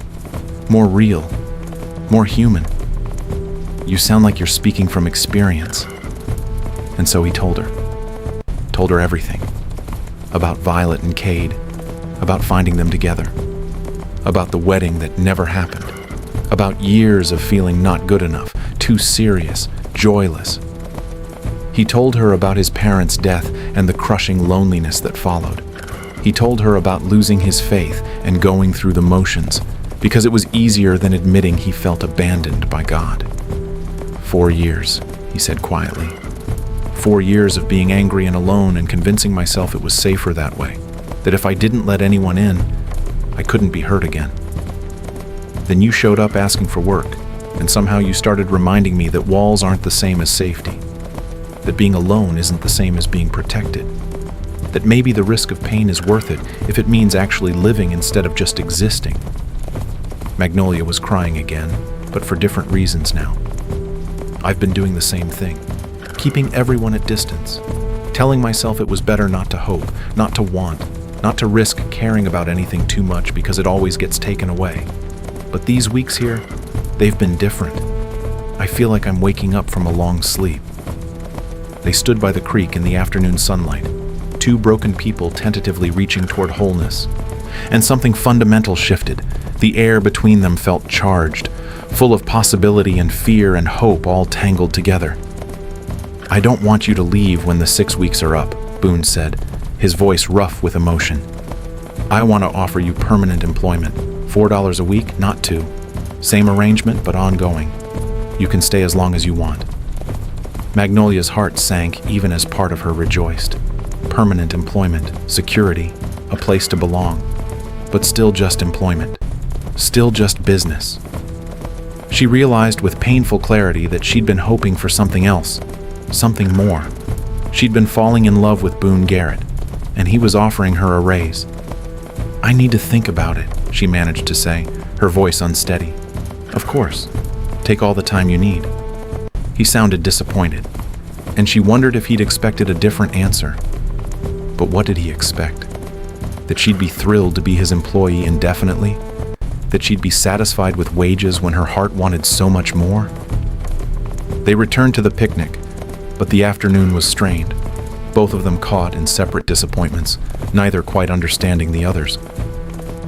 more real, more human? You sound like you're speaking from experience." And so he told her everything. About Violet and Cade, about finding them together, about the wedding that never happened, about years of feeling not good enough, too serious, joyless. He told her about his parents' death and the crushing loneliness that followed. He told her about losing his faith and going through the motions, because it was easier than admitting he felt abandoned by God. 4 years, he said quietly. 4 years of being angry and alone and convincing myself it was safer that way, that if I didn't let anyone in, I couldn't be hurt again. Then you showed up asking for work, and somehow you started reminding me that walls aren't the same as safety, that being alone isn't the same as being protected, that maybe the risk of pain is worth it if it means actually living instead of just existing. Magnolia was crying again, but for different reasons now. I've been doing the same thing, keeping everyone at distance, telling myself it was better not to hope, not to want, not to risk caring about anything too much because it always gets taken away. But these weeks here, they've been different. I feel like I'm waking up from a long sleep. They stood by the creek in the afternoon sunlight, two broken people tentatively reaching toward wholeness. And something fundamental shifted. The air between them felt charged, full of possibility and fear and hope all tangled together. "I don't want you to leave when the 6 weeks are up," Boone said, his voice rough with emotion. "I want to offer you permanent employment, $4 a week, not 2. Same arrangement, but ongoing. You can stay as long as you want." Magnolia's heart sank even as part of her rejoiced. Permanent employment, security, a place to belong, but still just employment, still just business. She realized with painful clarity that she'd been hoping for something else, something more. She'd been falling in love with Boone Garrett, and he was offering her a raise. "I need to think about it," she managed to say, her voice unsteady. "Of course. Take all the time you need." He sounded disappointed, and she wondered if he'd expected a different answer. But what did he expect? That she'd be thrilled to be his employee indefinitely? That she'd be satisfied with wages when her heart wanted so much more? They returned to the picnic, but the afternoon was strained, both of them caught in separate disappointments, neither quite understanding the others.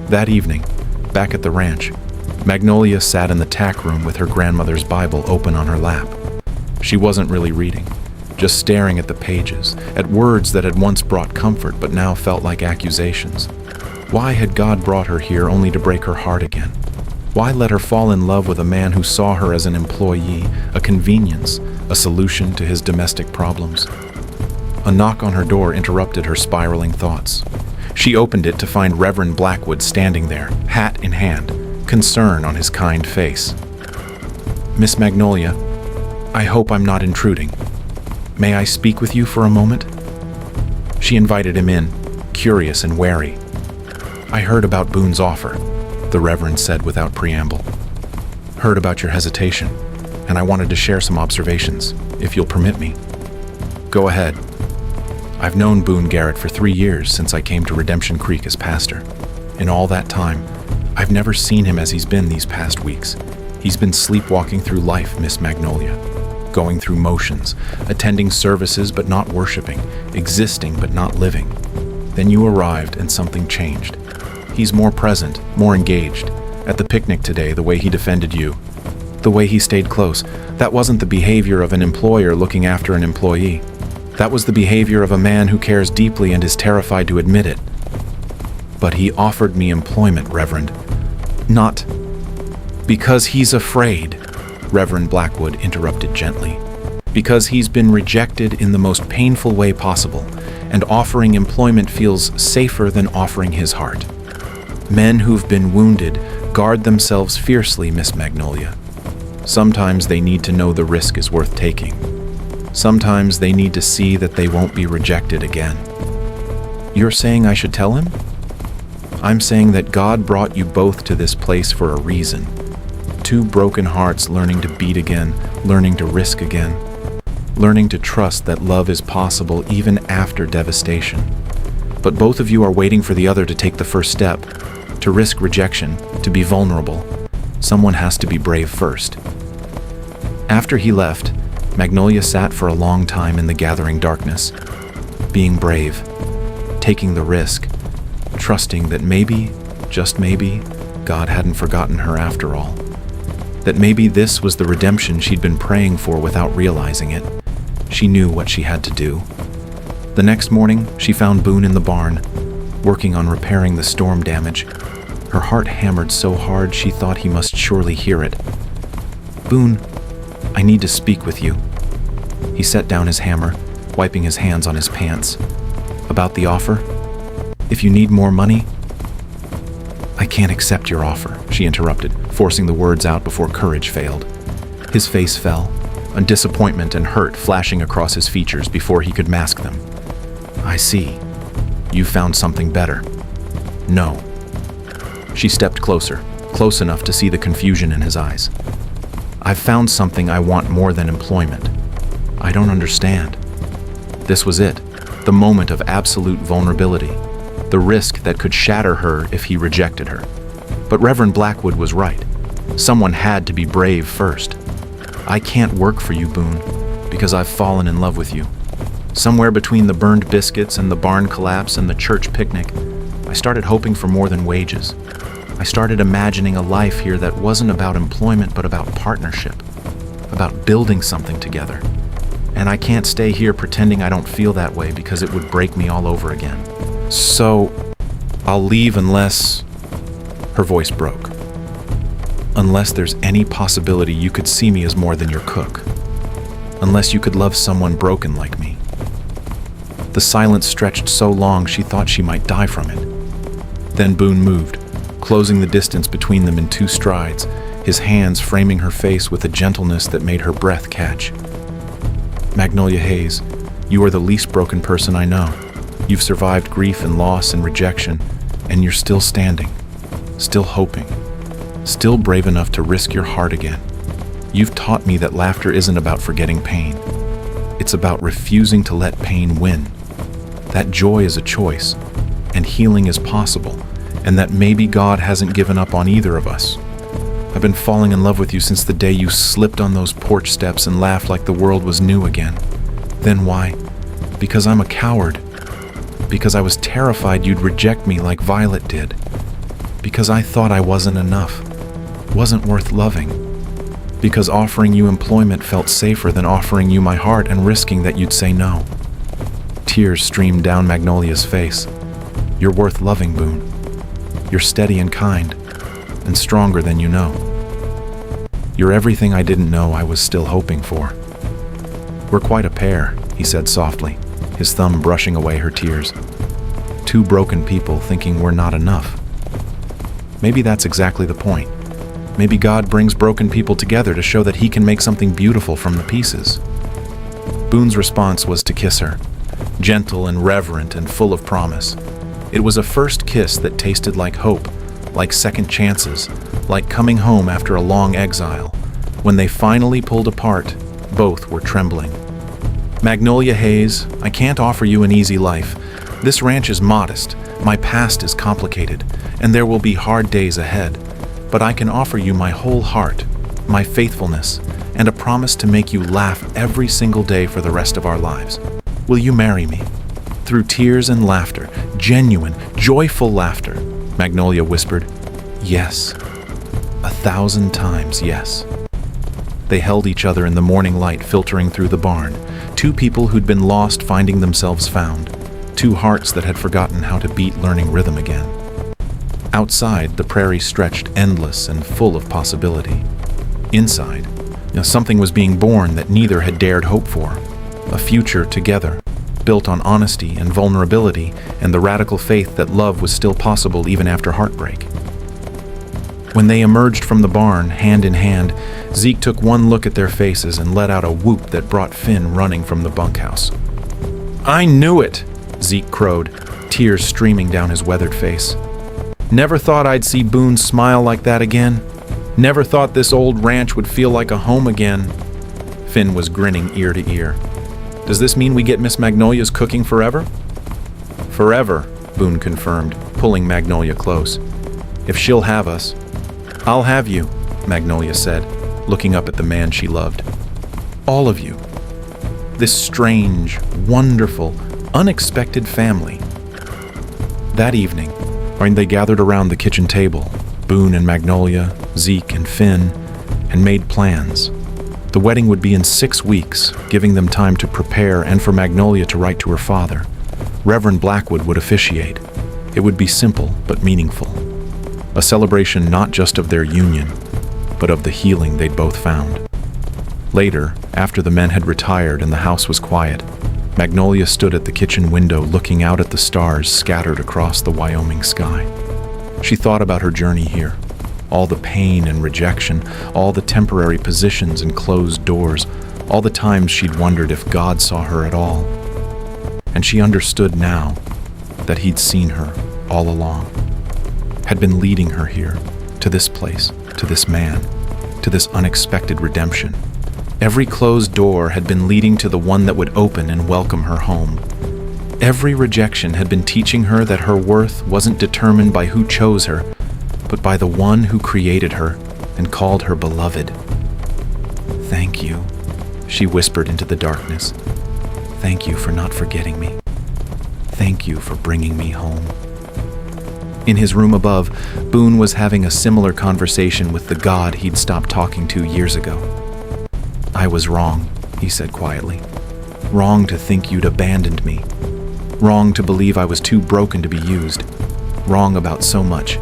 That evening, back at the ranch, Magnolia sat in the tack room with her grandmother's Bible open on her lap. She wasn't really reading, just staring at the pages, at words that had once brought comfort but now felt like accusations. Why had God brought her here only to break her heart again? Why let her fall in love with a man who saw her as an employee, a convenience, a solution to his domestic problems? A knock on her door interrupted her spiraling thoughts. She opened it to find Reverend Blackwood standing there, hat in hand, concern on his kind face. "Miss Magnolia, I hope I'm not intruding. May I speak with you for a moment?" She invited him in, curious and wary. "I heard about Boone's offer," the Reverend said without preamble. "Heard about your hesitation, and I wanted to share some observations, if you'll permit me." "Go ahead." "I've known Boone Garrett for 3 years since I came to Redemption Creek as pastor. In all that time, I've never seen him as he's been these past weeks. He's been sleepwalking through life, Miss Magnolia. Going through motions, attending services but not worshiping, existing but not living. Then you arrived and something changed. He's more present, more engaged. At the picnic today, the way he defended you, the way he stayed close, that wasn't the behavior of an employer looking after an employee. That was the behavior of a man who cares deeply and is terrified to admit it. But he offered me employment, Reverend. Not because he's afraid," Reverend Blackwood interrupted gently. "Because he's been rejected in the most painful way possible, and offering employment feels safer than offering his heart. Men who've been wounded guard themselves fiercely, Miss Magnolia. Sometimes they need to know the risk is worth taking. Sometimes they need to see that they won't be rejected again." "You're saying I should tell him?" "I'm saying that God brought you both to this place for a reason. Two broken hearts learning to beat again, learning to risk again, learning to trust that love is possible even after devastation. But both of you are waiting for the other to take the first step, to risk rejection, to be vulnerable. Someone has to be brave first." After he left, Magnolia sat for a long time in the gathering darkness, being brave, taking the risk, trusting that maybe, just maybe, God hadn't forgotten her after all. That maybe this was the redemption she'd been praying for without realizing it. She knew what she had to do. The next morning, she found Boone in the barn, working on repairing the storm damage. Her heart hammered so hard she thought he must surely hear it. "Boone, I need to speak with you." He set down his hammer, wiping his hands on his pants. "About the offer? If you need more money?" "I can't accept your offer," she interrupted, forcing the words out before courage failed. His face fell, a disappointment and hurt flashing across his features before he could mask them. "I see. You found something better." "No." She stepped closer, close enough to see the confusion in his eyes. "I've found something I want more than employment. I don't understand." This was it, the moment of absolute vulnerability, the risk that could shatter her if he rejected her. But Reverend Blackwood was right. Someone had to be brave first. "I can't work for you, Boone, because I've fallen in love with you. Somewhere between the burned biscuits and the barn collapse and the church picnic, I started hoping for more than wages. I started imagining a life here that wasn't about employment but about partnership, about building something together. And I can't stay here pretending I don't feel that way because it would break me all over again. So, I'll leave unless..." Her voice broke. "Unless there's any possibility you could see me as more than your cook. Unless you could love someone broken like me." The silence stretched so long she thought she might die from it. Then Boone moved, closing the distance between them in 2 strides, his hands framing her face with a gentleness that made her breath catch. "Magnolia Hayes, you are the least broken person I know. You've survived grief and loss and rejection, and you're still standing, still hoping, still brave enough to risk your heart again. You've taught me that laughter isn't about forgetting pain. It's about refusing to let pain win. That joy is a choice, and healing is possible, and that maybe God hasn't given up on either of us. I've been falling in love with you since the day you slipped on those porch steps and laughed like the world was new again. Then why? Because I'm a coward. Because I was terrified you'd reject me like Violet did. Because I thought I wasn't enough, wasn't worth loving. Because offering you employment felt safer than offering you my heart and risking that you'd say no." Tears streamed down Magnolia's face. "You're worth loving, Boone. You're steady and kind, and stronger than you know. You're everything I didn't know I was still hoping for." "We're quite a pair," he said softly, his thumb brushing away her tears. "Two broken people thinking we're not enough. Maybe that's exactly the point. Maybe God brings broken people together to show that he can make something beautiful from the pieces." Boone's response was to kiss her, gentle and reverent and full of promise. It was a first kiss that tasted like hope, like second chances, like coming home after a long exile. When they finally pulled apart, both were trembling. "Magnolia Hayes, I can't offer you an easy life. This ranch is modest, my past is complicated, and there will be hard days ahead. But I can offer you my whole heart, my faithfulness, and a promise to make you laugh every single day for the rest of our lives. Will you marry me?" Through tears and laughter, genuine, joyful laughter, Magnolia whispered, "Yes. 1,000 times yes." They held each other in the morning light filtering through the barn, 2 people who'd been lost finding themselves found, 2 hearts that had forgotten how to beat learning rhythm again. Outside, the prairie stretched endless and full of possibility. Inside, something was being born that neither had dared hope for. A future together, built on honesty and vulnerability and the radical faith that love was still possible even after heartbreak. When they emerged from the barn, hand in hand, Zeke took one look at their faces and let out a whoop that brought Finn running from the bunkhouse. "I knew it!" Zeke crowed, tears streaming down his weathered face. "Never thought I'd see Boone smile like that again. Never thought this old ranch would feel like a home again." Finn was grinning ear to ear. "Does this mean we get Miss Magnolia's cooking forever?" "Forever," Boone confirmed, pulling Magnolia close. "If she'll have us." "I'll have you," Magnolia said, looking up at the man she loved. All of you. This strange, wonderful, unexpected family. That evening, when they gathered around the kitchen table, Boone and Magnolia, Zeke and Finn, and made plans. The wedding would be in 6 weeks, giving them time to prepare and for Magnolia to write to her father. Reverend Blackwood would officiate. It would be simple but meaningful. A celebration not just of their union, but of the healing they'd both found. Later, after the men had retired and the house was quiet, Magnolia stood at the kitchen window looking out at the stars scattered across the Wyoming sky. She thought about her journey here, all the pain and rejection, all the temporary positions and closed doors, all the times she'd wondered if God saw her at all. And she understood now that he'd seen her all along, had been leading her here, to this place, to this man, to this unexpected redemption. Every closed door had been leading to the one that would open and welcome her home. Every rejection had been teaching her that her worth wasn't determined by who chose her, but by the one who created her and called her beloved. "Thank you," she whispered into the darkness. "Thank you for not forgetting me. Thank you for bringing me home." In his room above, Boone was having a similar conversation with the God he'd stopped talking to years ago. "I was wrong," he said quietly. "Wrong to think you'd abandoned me. Wrong to believe I was too broken to be used. Wrong about so much.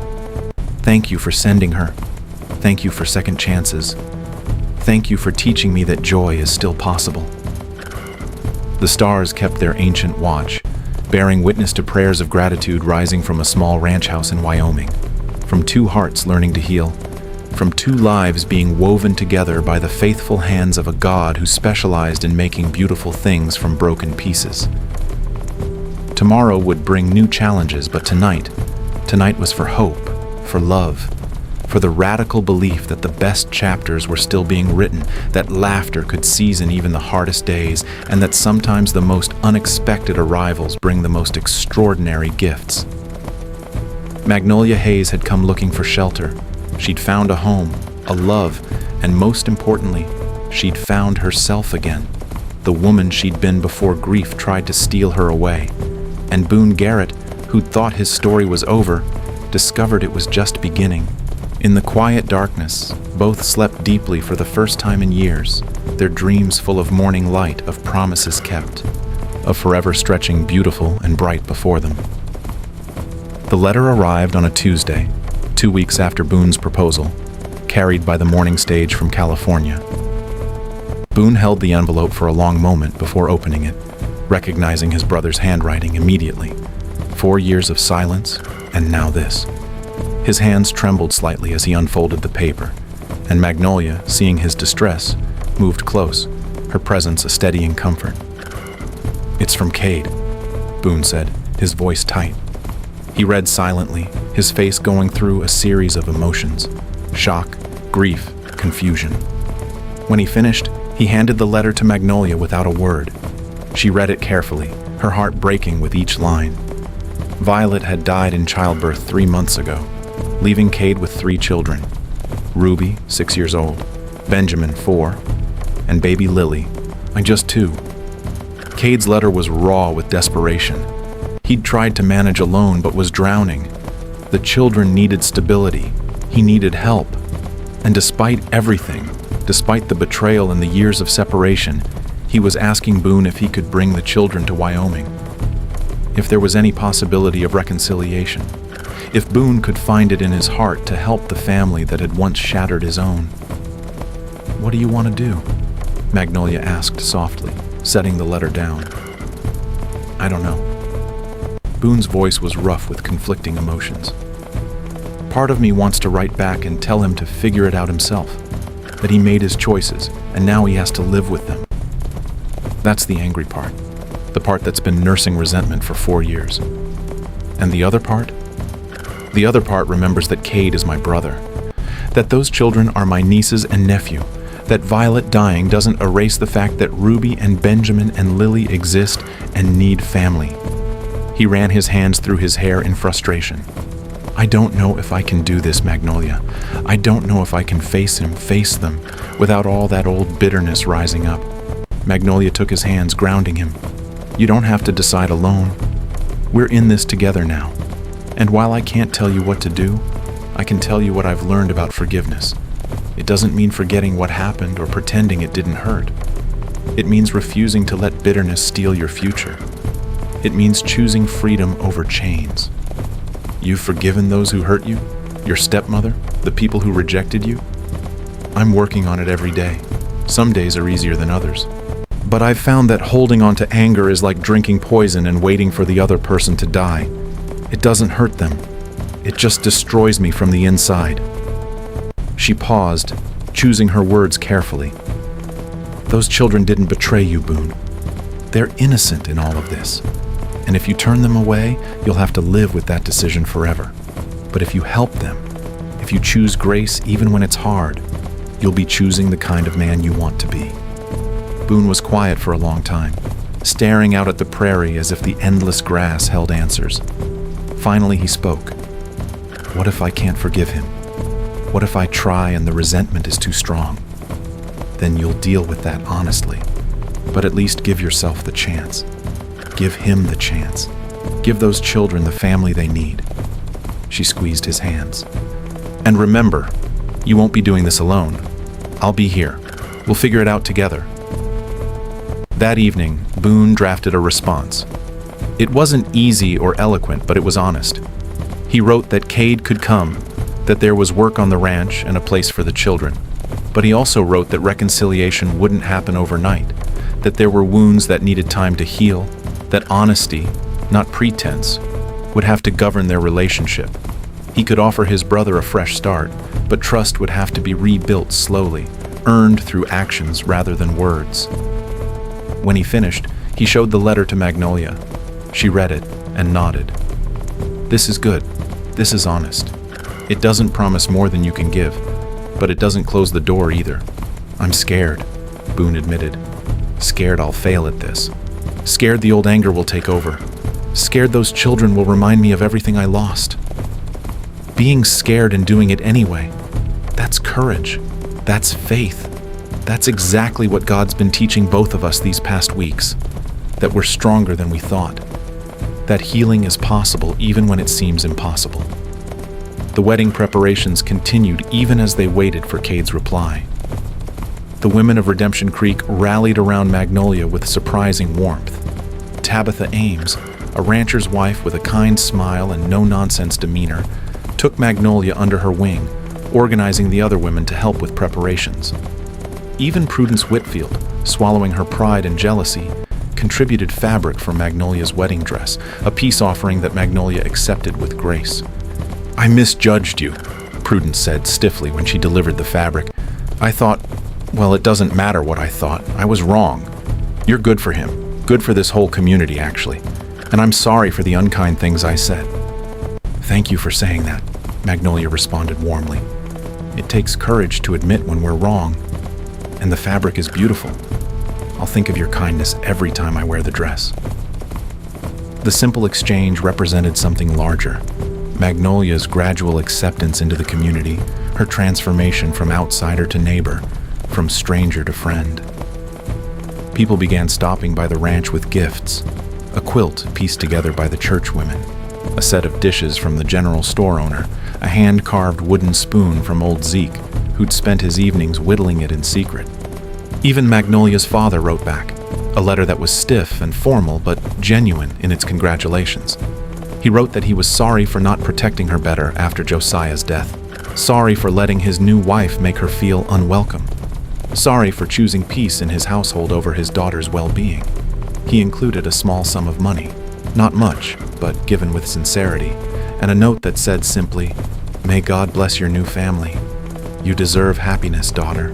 Thank you for sending her. Thank you for second chances. Thank you for teaching me that joy is still possible." The stars kept their ancient watch, bearing witness to prayers of gratitude rising from a small ranch house in Wyoming, from 2 hearts learning to heal, from 2 lives being woven together by the faithful hands of a God who specialized in making beautiful things from broken pieces. Tomorrow would bring new challenges, but tonight was for hope, for love, for the radical belief that the best chapters were still being written, that laughter could season even the hardest days, and that sometimes the most unexpected arrivals bring the most extraordinary gifts. Magnolia Hayes had come looking for shelter. She'd found a home, a love, and most importantly, she'd found herself again, the woman she'd been before grief tried to steal her away. And Boone Garrett, who'd thought his story was over, discovered it was just beginning. In the quiet darkness, both slept deeply for the first time in years, their dreams full of morning light, of promises kept, of forever stretching beautiful and bright before them. The letter arrived on a Tuesday, 2 weeks after Boone's proposal, carried by the morning stage from California. Boone held the envelope for a long moment before opening it, recognizing his brother's handwriting immediately. 4 years of silence, and now this. His hands trembled slightly as he unfolded the paper, and Magnolia, seeing his distress, moved close, her presence a steadying comfort. "It's from Cade," Boone said, his voice tight. He read silently, his face going through a series of emotions: shock, grief, confusion. When he finished, he handed the letter to Magnolia without a word. She read it carefully, her heart breaking with each line. Violet had died in childbirth 3 months ago, leaving Cade with 3 children: Ruby, 6 years old, Benjamin, 4, and baby Lily, just 2. Cade's letter was raw with desperation. He'd tried to manage alone but was drowning. The children needed stability. He needed help. And despite everything, despite the betrayal and the years of separation, he was asking Boone if he could bring the children to Wyoming. If there was any possibility of reconciliation. If Boone could find it in his heart to help the family that had once shattered his own. "What do you want to do?" Magnolia asked softly, setting the letter down. "I don't know." Boone's voice was rough with conflicting emotions. "Part of me wants to write back and tell him to figure it out himself, that he made his choices and now he has to live with them. That's the angry part, the part that's been nursing resentment for 4 years. And the other part? The other part remembers that Cade is my brother, that those children are my nieces and nephew, that Violet dying doesn't erase the fact that Ruby and Benjamin and Lily exist and need family." He ran his hands through his hair in frustration. I don't know if I can do this, Magnolia. I don't know if I can face them, without all that old bitterness rising up. Magnolia took his hands, grounding him. You don't have to decide alone. We're in this together now. And while I can't tell you what to do, I can tell you what I've learned about forgiveness. It doesn't mean forgetting what happened or pretending it didn't hurt. It means refusing to let bitterness steal your future. It means choosing freedom over chains. You've forgiven those who hurt you, your stepmother, the people who rejected you. I'm working on it every day. Some days are easier than others. But I've found that holding on to anger is like drinking poison and waiting for the other person to die. It doesn't hurt them. It just destroys me from the inside. She paused, choosing her words carefully. Those children didn't betray you, Boone. They're innocent in all of this. And if you turn them away, you'll have to live with that decision forever. But if you help them, if you choose grace even when it's hard, you'll be choosing the kind of man you want to be. Boone was quiet for a long time, staring out at the prairie as if the endless grass held answers. Finally, he spoke. What if I can't forgive him? What if I try and the resentment is too strong? Then you'll deal with that honestly. But at least give yourself the chance. Give him the chance. Give those children the family they need. She squeezed his hands. And remember, you won't be doing this alone. I'll be here. We'll figure it out together. That evening, Boone drafted a response. It wasn't easy or eloquent, but it was honest. He wrote that Cade could come, that there was work on the ranch and a place for the children. But he also wrote that reconciliation wouldn't happen overnight, that there were wounds that needed time to heal, that honesty, not pretense, would have to govern their relationship. He could offer his brother a fresh start, but trust would have to be rebuilt slowly, earned through actions rather than words. When he finished, he showed the letter to Magnolia. She read it and nodded. This is good. This is honest. It doesn't promise more than you can give, but it doesn't close the door either. I'm scared, Boone admitted. Scared I'll fail at this. Scared the old anger will take over. Scared those children will remind me of everything I lost. Being scared and doing it anyway, that's courage. That's faith. That's exactly what God's been teaching both of us these past weeks. That we're stronger than we thought. That healing is possible even when it seems impossible. The wedding preparations continued even as they waited for Cade's reply. The women of Redemption Creek rallied around Magnolia with surprising warmth. Tabitha Ames, a rancher's wife with a kind smile and no-nonsense demeanor, took Magnolia under her wing, organizing the other women to help with preparations. Even Prudence Whitfield, swallowing her pride and jealousy, contributed fabric for Magnolia's wedding dress, a peace offering that Magnolia accepted with grace. I misjudged you, Prudence said stiffly when she delivered the fabric. I thought, well, it doesn't matter what I thought. I was wrong. You're good for him. Good for this whole community, actually. And I'm sorry for the unkind things I said. Thank you for saying that, Magnolia responded warmly. It takes courage to admit when we're wrong. And the fabric is beautiful. I'll think of your kindness every time I wear the dress. The simple exchange represented something larger. Magnolia's gradual acceptance into the community, her transformation from outsider to neighbor, from stranger to friend. People began stopping by the ranch with gifts, a quilt pieced together by the church women, a set of dishes from the general store owner, a hand-carved wooden spoon from old Zeke, who'd spent his evenings whittling it in secret. Even Magnolia's father wrote back, a letter that was stiff and formal but genuine in its congratulations. He wrote that he was sorry for not protecting her better after Josiah's death, sorry for letting his new wife make her feel unwelcome, sorry for choosing peace in his household over his daughter's well-being. He included a small sum of money, not much, but given with sincerity, and a note that said simply, "May God bless your new family. You deserve happiness, daughter."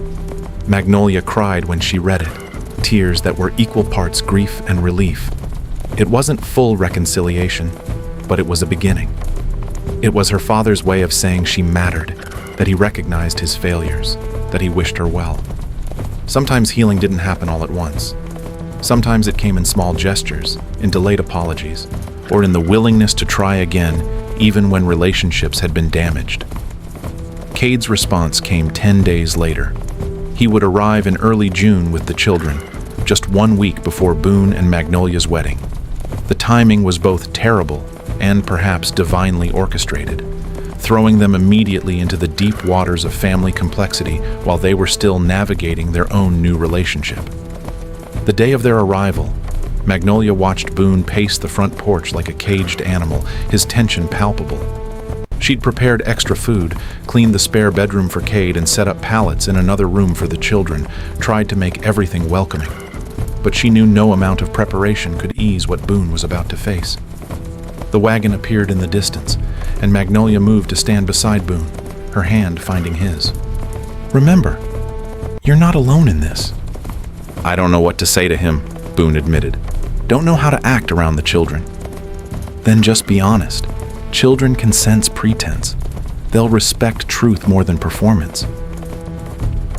Magnolia cried when she read it, tears that were equal parts grief and relief. It wasn't full reconciliation, but it was a beginning. It was her father's way of saying she mattered, that he recognized his failures, that he wished her well. Sometimes healing didn't happen all at once. Sometimes it came in small gestures, in delayed apologies, or in the willingness to try again, even when relationships had been damaged. Cade's response came 10 days later. He would arrive in early June with the children, just 1 week before Boone and Magnolia's wedding. The timing was both terrible and perhaps divinely orchestrated, throwing them immediately into the deep waters of family complexity while they were still navigating their own new relationship. The day of their arrival, Magnolia watched Boone pace the front porch like a caged animal, his tension palpable. She'd prepared extra food, cleaned the spare bedroom for Cade, and set up pallets in another room for the children, tried to make everything welcoming. But she knew no amount of preparation could ease what Boone was about to face. The wagon appeared in the distance, and Magnolia moved to stand beside Boone, her hand finding his. "Remember, you're not alone in this." "I don't know what to say to him," Boone admitted. "Don't know how to act around the children." "Then just be honest. Children can sense pretense. They'll respect truth more than performance."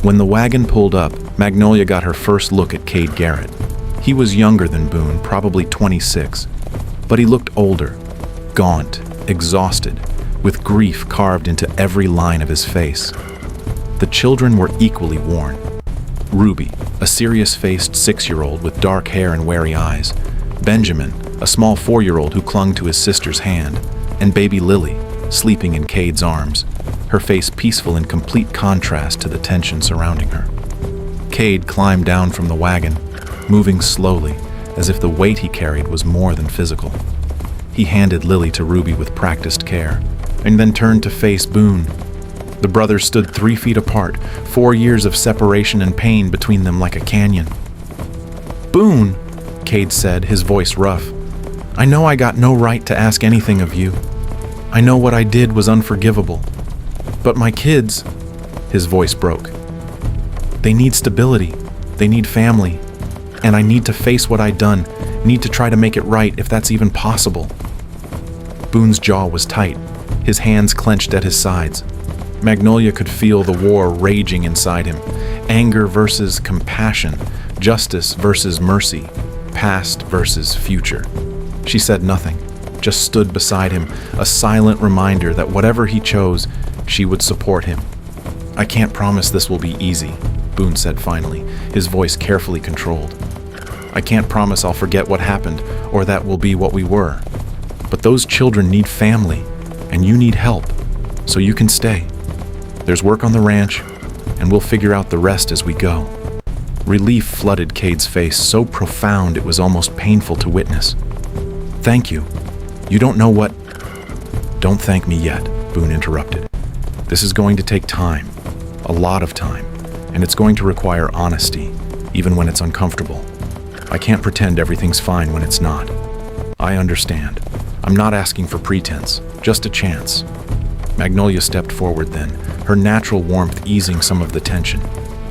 When the wagon pulled up, Magnolia got her first look at Cade Garrett. He was younger than Boone, probably 26, but he looked older, gaunt, exhausted, with grief carved into every line of his face. The children were equally worn. Ruby, a serious-faced 6-year-old with dark hair and wary eyes, Benjamin, a small 4-year-old who clung to his sister's hand, and baby Lily, sleeping in Cade's arms, her face peaceful in complete contrast to the tension surrounding her. Cade climbed down from the wagon, moving slowly, as if the weight he carried was more than physical. He handed Lily to Ruby with practiced care, and then turned to face Boone. The brothers stood 3 feet apart, 4 years of separation and pain between them like a canyon. "Boone," Cade said, his voice rough, "I know I got no right to ask anything of you. I know what I did was unforgivable. But my kids," his voice broke, "they need stability, they need family, and I need to face what I'd done, need to try to make it right if that's even possible." Boone's jaw was tight, his hands clenched at his sides. Magnolia could feel the war raging inside him, anger versus compassion, justice versus mercy, past versus future. She said nothing, just stood beside him, a silent reminder that whatever he chose, she would support him. "I can't promise this will be easy," Boone said finally, his voice carefully controlled. "I can't promise I'll forget what happened or that we'll be what we were. But those children need family, and you need help, so you can stay. There's work on the ranch, and we'll figure out the rest as we go." Relief flooded Cade's face, so profound it was almost painful to witness. "Thank you. You don't know what—" "Don't thank me yet," Boone interrupted. "This is going to take time, a lot of time, and it's going to require honesty, even when it's uncomfortable. I can't pretend everything's fine when it's not. I understand. I'm not asking for pretense, just a chance." Magnolia stepped forward then, her natural warmth easing some of the tension.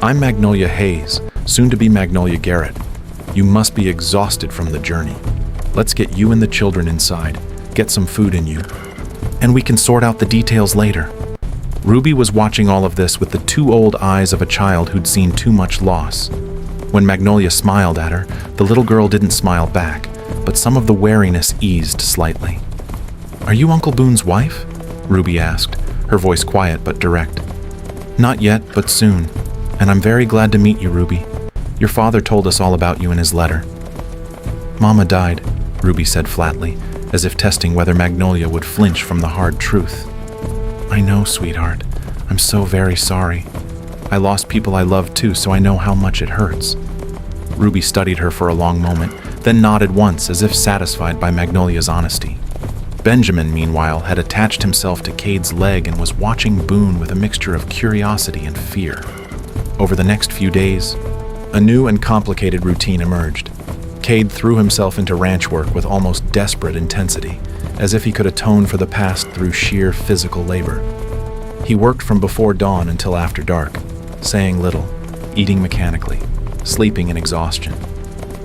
"I'm Magnolia Hayes, soon to be Magnolia Garrett. You must be exhausted from the journey. Let's get you and the children inside, get some food in you, and we can sort out the details later." Ruby was watching all of this with the too old eyes of a child who'd seen too much loss. When Magnolia smiled at her, the little girl didn't smile back, but some of the wariness eased slightly. "Are you Uncle Boone's wife?" Ruby asked, her voice quiet but direct. "Not yet, but soon, and I'm very glad to meet you, Ruby. Your father told us all about you in his letter." "Mama died," Ruby said flatly, as if testing whether Magnolia would flinch from the hard truth. "I know, sweetheart. I'm so very sorry. I lost people I loved too, so I know how much it hurts." Ruby studied her for a long moment, then nodded once as if satisfied by Magnolia's honesty. Benjamin, meanwhile, had attached himself to Cade's leg and was watching Boone with a mixture of curiosity and fear. Over the next few days, a new and complicated routine emerged. Cade threw himself into ranch work with almost desperate intensity, as if he could atone for the past through sheer physical labor. He worked from before dawn until after dark, saying little, eating mechanically, sleeping in exhaustion.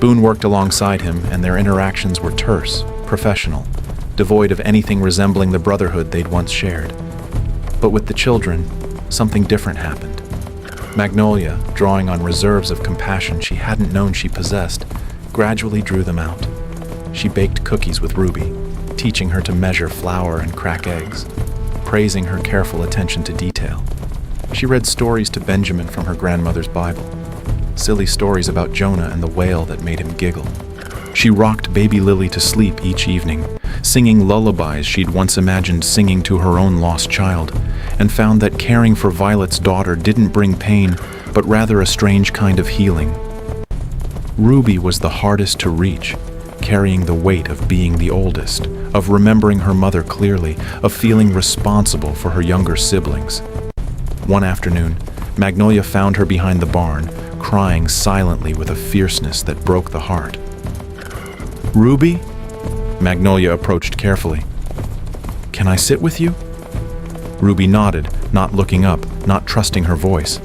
Boone worked alongside him, and their interactions were terse, professional, devoid of anything resembling the brotherhood they'd once shared. But with the children, something different happened. Magnolia, drawing on reserves of compassion she hadn't known she possessed, gradually drew them out. She baked cookies with Ruby, teaching her to measure flour and crack eggs, praising her careful attention to detail. She read stories to Benjamin from her grandmother's Bible, silly stories about Jonah and the whale that made him giggle. She rocked baby Lily to sleep each evening, singing lullabies she'd once imagined singing to her own lost child, and found that caring for Violet's daughter didn't bring pain, but rather a strange kind of healing. Ruby was the hardest to reach, carrying the weight of being the oldest, of remembering her mother clearly, of feeling responsible for her younger siblings. One afternoon, Magnolia found her behind the barn, crying silently with a fierceness that broke the heart. "Ruby?" Magnolia approached carefully. "Can I sit with you?" Ruby nodded, not looking up, not trusting her voice.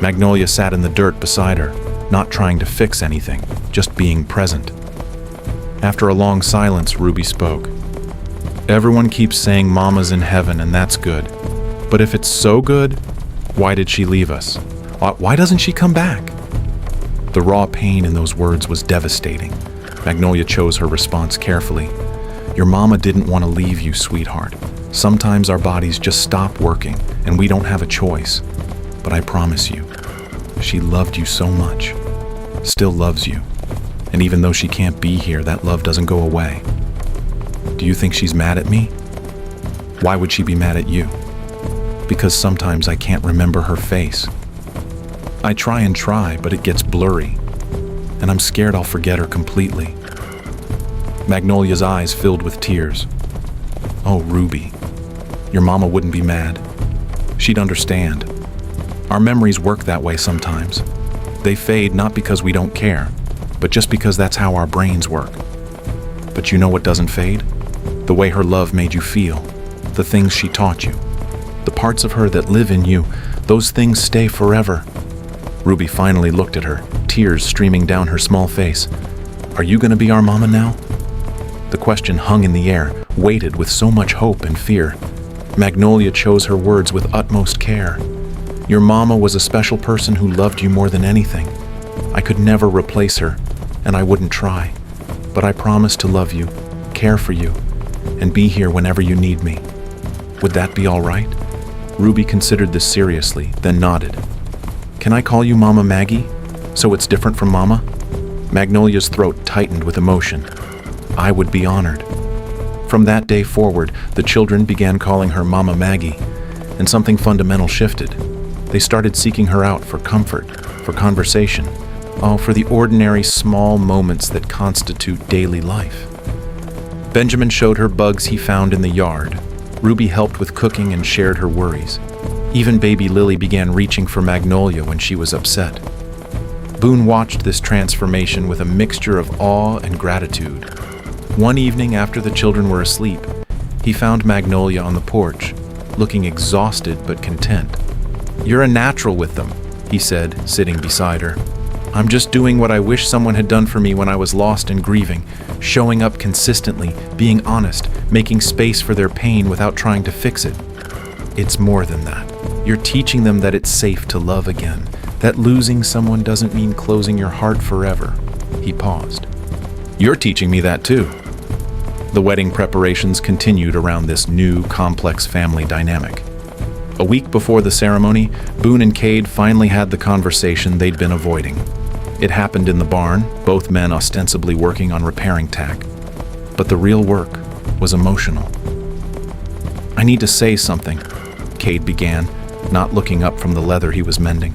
Magnolia sat in the dirt beside her, not trying to fix anything, just being present. After a long silence, Ruby spoke. "Everyone keeps saying Mama's in heaven, and that's good. But if it's so good, why did she leave us? Why doesn't she come back?" The raw pain in those words was devastating. Magnolia chose her response carefully. "Your mama didn't want to leave you, sweetheart. Sometimes our bodies just stop working, and we don't have a choice. But I promise you, she loved you so much, still loves you. And even though she can't be here, that love doesn't go away. Do you think she's mad at me? Why would she be mad at you? Because sometimes I can't remember her face. I try, but it gets blurry, and I'm scared I'll forget her completely." Magnolia's eyes filled with tears. "Oh, Ruby, your mama wouldn't be mad. She'd understand. Our memories work that way sometimes. They fade not because we don't care, but just because that's how our brains work. But you know what doesn't fade? The way her love made you feel, the things she taught you. The parts of her that live in you, those things stay forever." Ruby finally looked at her, tears streaming down her small face. "Are you going to be our mama now?" The question hung in the air, weighted with so much hope and fear. Magnolia chose her words with utmost care. "Your mama was a special person who loved you more than anything. I could never replace her, and I wouldn't try. But I promise to love you, care for you, and be here whenever you need me. Would that be all right?" Ruby considered this seriously, then nodded. "Can I call you Mama Maggie, so it's different from Mama?" Magnolia's throat tightened with emotion. "I would be honored." From that day forward, the children began calling her Mama Maggie, and something fundamental shifted. They started seeking her out for comfort, for conversation, for the ordinary small moments that constitute daily life. Benjamin showed her bugs he found in the yard. Ruby helped with cooking and shared her worries. Even baby Lily began reaching for Magnolia when she was upset. Boone watched this transformation with a mixture of awe and gratitude. One evening after the children were asleep, he found Magnolia on the porch, looking exhausted but content. "You're a natural with them," he said, sitting beside her. "I'm just doing what I wish someone had done for me when I was lost and grieving, showing up consistently, being honest, making space for their pain without trying to fix it. It's more than that. You're teaching them that it's safe to love again, that losing someone doesn't mean closing your heart forever." He paused. "You're teaching me that too." The wedding preparations continued around this new, complex family dynamic. A week before the ceremony, Boone and Cade finally had the conversation they'd been avoiding. It happened in the barn, both men ostensibly working on repairing tack. But the real work was emotional. "I need to say something," Cade began, not looking up from the leather he was mending.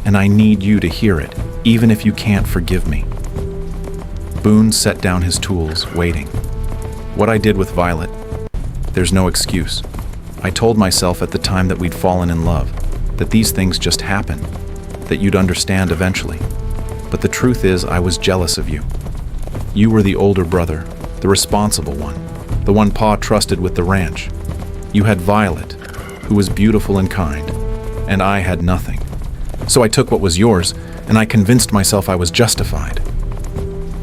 "And I need you to hear it, even if you can't forgive me." Boone set down his tools, waiting. "What I did with Violet, there's no excuse. I told myself at the time that we'd fallen in love, that these things just happen, that you'd understand eventually. But the truth is, I was jealous of you. You were the older brother, the responsible one, the one Pa trusted with the ranch. You had Violet, who was beautiful and kind, and I had nothing. So I took what was yours, and I convinced myself I was justified."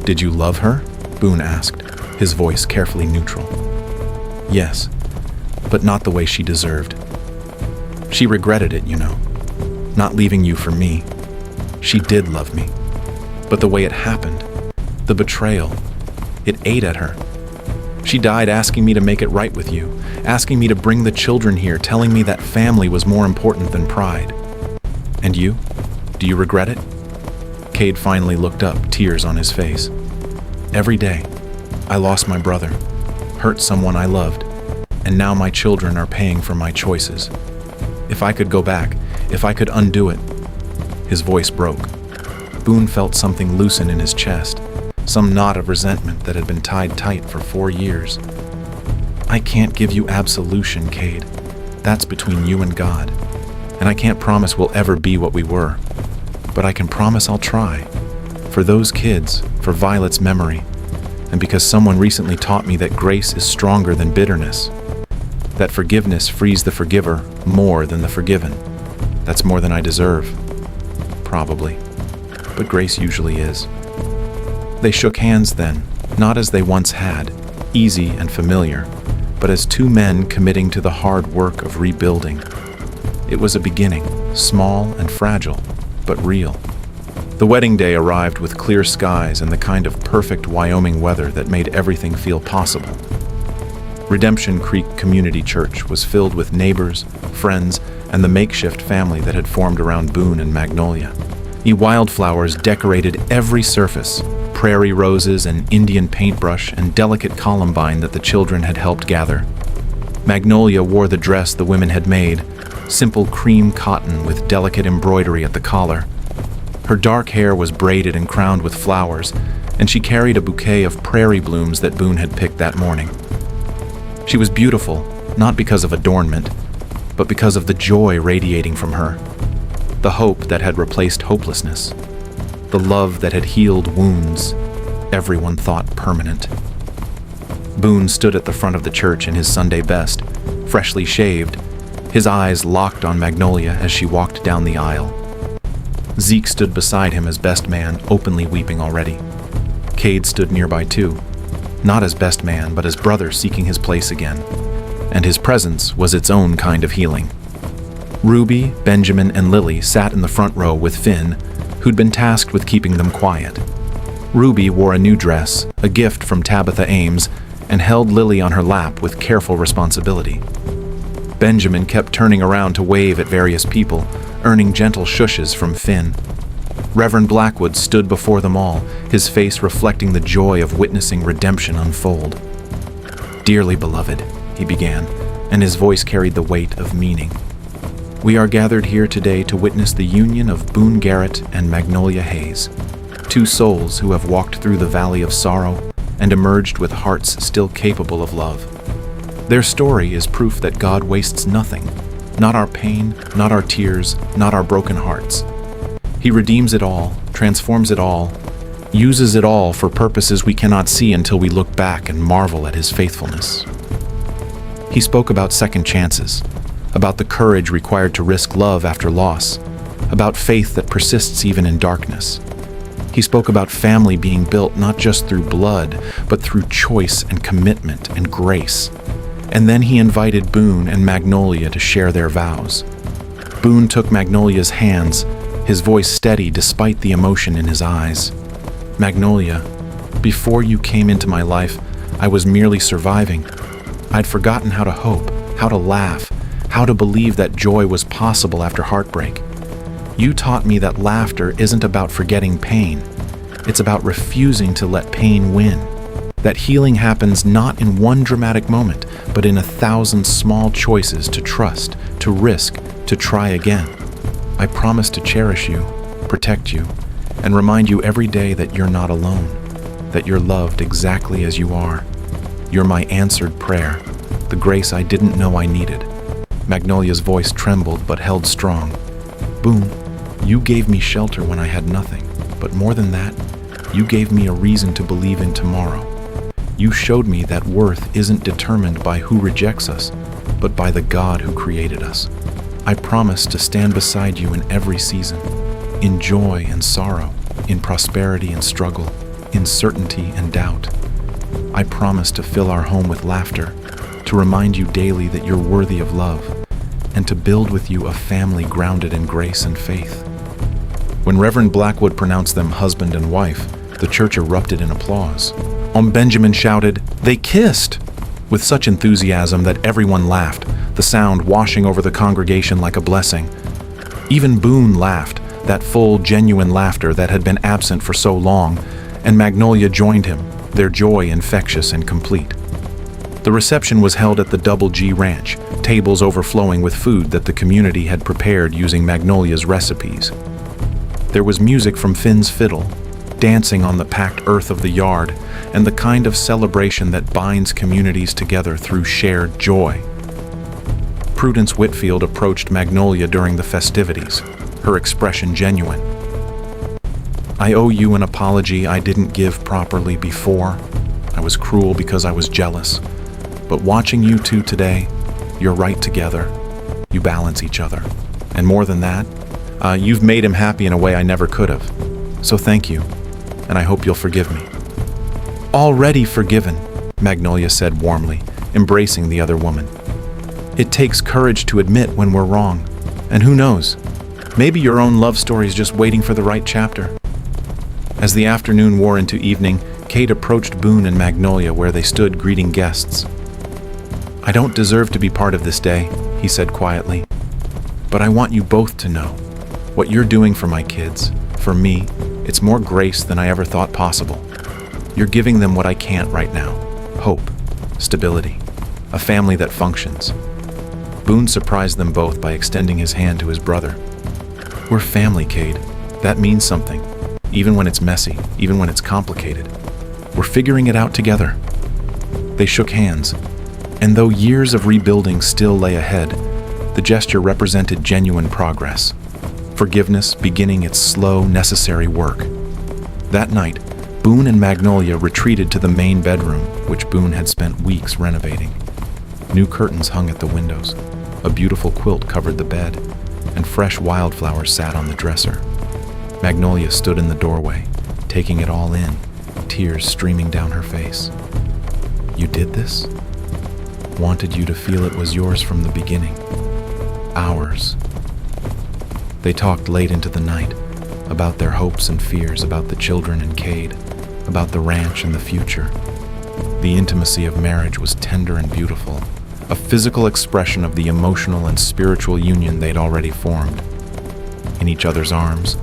"Did you love her?" Boone asked, his voice carefully neutral. "Yes, but not the way she deserved. She regretted it, you know, not leaving you for me. She did love me. But the way it happened, the betrayal, it ate at her. She died asking me to make it right with you, asking me to bring the children here, telling me that family was more important than pride. And you? Do you regret it? Cade finally looked up, tears on his face. Every day, I lost my brother, hurt someone I loved, and now my children are paying for my choices. If I could go back, if I could undo it. His voice broke. Boone felt something loosen in his chest, some knot of resentment that had been tied tight for 4 years. I can't give you absolution, Cade. That's between you and God. And I can't promise we'll ever be what we were. But I can promise I'll try. For those kids, for Violet's memory, and because someone recently taught me that grace is stronger than bitterness. That forgiveness frees the forgiver more than the forgiven. That's more than I deserve. Probably. But grace usually is. They shook hands then, not as they once had, easy and familiar, but as two men committing to the hard work of rebuilding. It was a beginning, small and fragile, but real. The wedding day arrived with clear skies and the kind of perfect Wyoming weather that made everything feel possible. Redemption Creek Community Church was filled with neighbors, friends, and the makeshift family that had formed around Boone and Magnolia. Wildflowers decorated every surface, prairie roses and Indian paintbrush and delicate columbine that the children had helped gather. Magnolia wore the dress the women had made, simple cream cotton with delicate embroidery at the collar. Her dark hair was braided and crowned with flowers, and she carried a bouquet of prairie blooms that Boone had picked that morning. She was beautiful, not because of adornment, but because of the joy radiating from her, the hope that had replaced hopelessness, the love that had healed wounds everyone thought permanent. Boone stood at the front of the church in his Sunday best, freshly shaved, his eyes locked on Magnolia as she walked down the aisle. Zeke stood beside him as best man, openly weeping already. Cade stood nearby too, not as best man, but as brother seeking his place again, and his presence was its own kind of healing. Ruby, Benjamin, and Lily sat in the front row with Finn, who'd been tasked with keeping them quiet. Ruby wore a new dress, a gift from Tabitha Ames, and held Lily on her lap with careful responsibility. Benjamin kept turning around to wave at various people, earning gentle shushes from Finn. Reverend Blackwood stood before them all, his face reflecting the joy of witnessing redemption unfold. "Dearly beloved," he began, and his voice carried the weight of meaning. "We are gathered here today to witness the union of Boone Garrett and Magnolia Hayes, two souls who have walked through the valley of sorrow and emerged with hearts still capable of love. Their story is proof that God wastes nothing, not our pain, not our tears, not our broken hearts. He redeems it all, transforms it all, uses it all for purposes we cannot see until we look back and marvel at his faithfulness." He spoke about second chances, about the courage required to risk love after loss, about faith that persists even in darkness. He spoke about family being built not just through blood, but through choice and commitment and grace. And then he invited Boone and Magnolia to share their vows. Boone took Magnolia's hands, his voice steady despite the emotion in his eyes. "Magnolia, before you came into my life, I was merely surviving. I'd forgotten how to hope, how to laugh, how to believe that joy was possible after heartbreak. You taught me that laughter isn't about forgetting pain. It's about refusing to let pain win. That healing happens not in one dramatic moment, but in 1,000 small choices to trust, to risk, to try again. I promise to cherish you, protect you, and remind you every day that you're not alone, that you're loved exactly as you are. You're my answered prayer, the grace I didn't know I needed." Magnolia's voice trembled but held strong. "Boone, you gave me shelter when I had nothing, but more than that, you gave me a reason to believe in tomorrow. You showed me that worth isn't determined by who rejects us, but by the God who created us. I promise to stand beside you in every season, in joy and sorrow, in prosperity and struggle, in certainty and doubt. I promise to fill our home with laughter, to remind you daily that you're worthy of love, and to build with you a family grounded in grace and faith." When Reverend Blackwood pronounced them husband and wife, the church erupted in applause. Benjamin shouted, "They kissed!" with such enthusiasm that everyone laughed, the sound washing over the congregation like a blessing. Even Boone laughed, that full, genuine laughter that had been absent for so long, and Magnolia joined him, their joy infectious and complete. The reception was held at the Double G Ranch, tables overflowing with food that the community had prepared using Magnolia's recipes. There was music from Finn's fiddle, dancing on the packed earth of the yard, and the kind of celebration that binds communities together through shared joy. Prudence Whitfield approached Magnolia during the festivities, her expression genuine. "I owe you an apology I didn't give properly before. I was cruel because I was jealous. But watching you two today, you're right together. You balance each other. And more than that, you've made him happy in a way I never could have. So thank you, and I hope you'll forgive me." "Already forgiven," Magnolia said warmly, embracing the other woman. "It takes courage to admit when we're wrong. And who knows, maybe your own love story is just waiting for the right chapter." As the afternoon wore into evening, Kate approached Boone and Magnolia where they stood greeting guests. "I don't deserve to be part of this day," he said quietly. "But I want you both to know what you're doing for my kids, for me, it's more grace than I ever thought possible. You're giving them what I can't right now: hope, stability, a family that functions." Boone surprised them both by extending his hand to his brother. "We're family, Cade. That means something, even when it's messy, even when it's complicated. We're figuring it out together." They shook hands, and though years of rebuilding still lay ahead, the gesture represented genuine progress. Forgiveness beginning its slow, necessary work. That night, Boone and Magnolia retreated to the main bedroom, which Boone had spent weeks renovating. New curtains hung at the windows, a beautiful quilt covered the bed, and fresh wildflowers sat on the dresser. Magnolia stood in the doorway, taking it all in, tears streaming down her face. "You did this? Wanted you to feel it was yours from the beginning. Ours." They talked late into the night, about their hopes and fears, about the children and Cade, about the ranch and the future. The intimacy of marriage was tender and beautiful, a physical expression of the emotional and spiritual union they'd already formed. In each other's arms,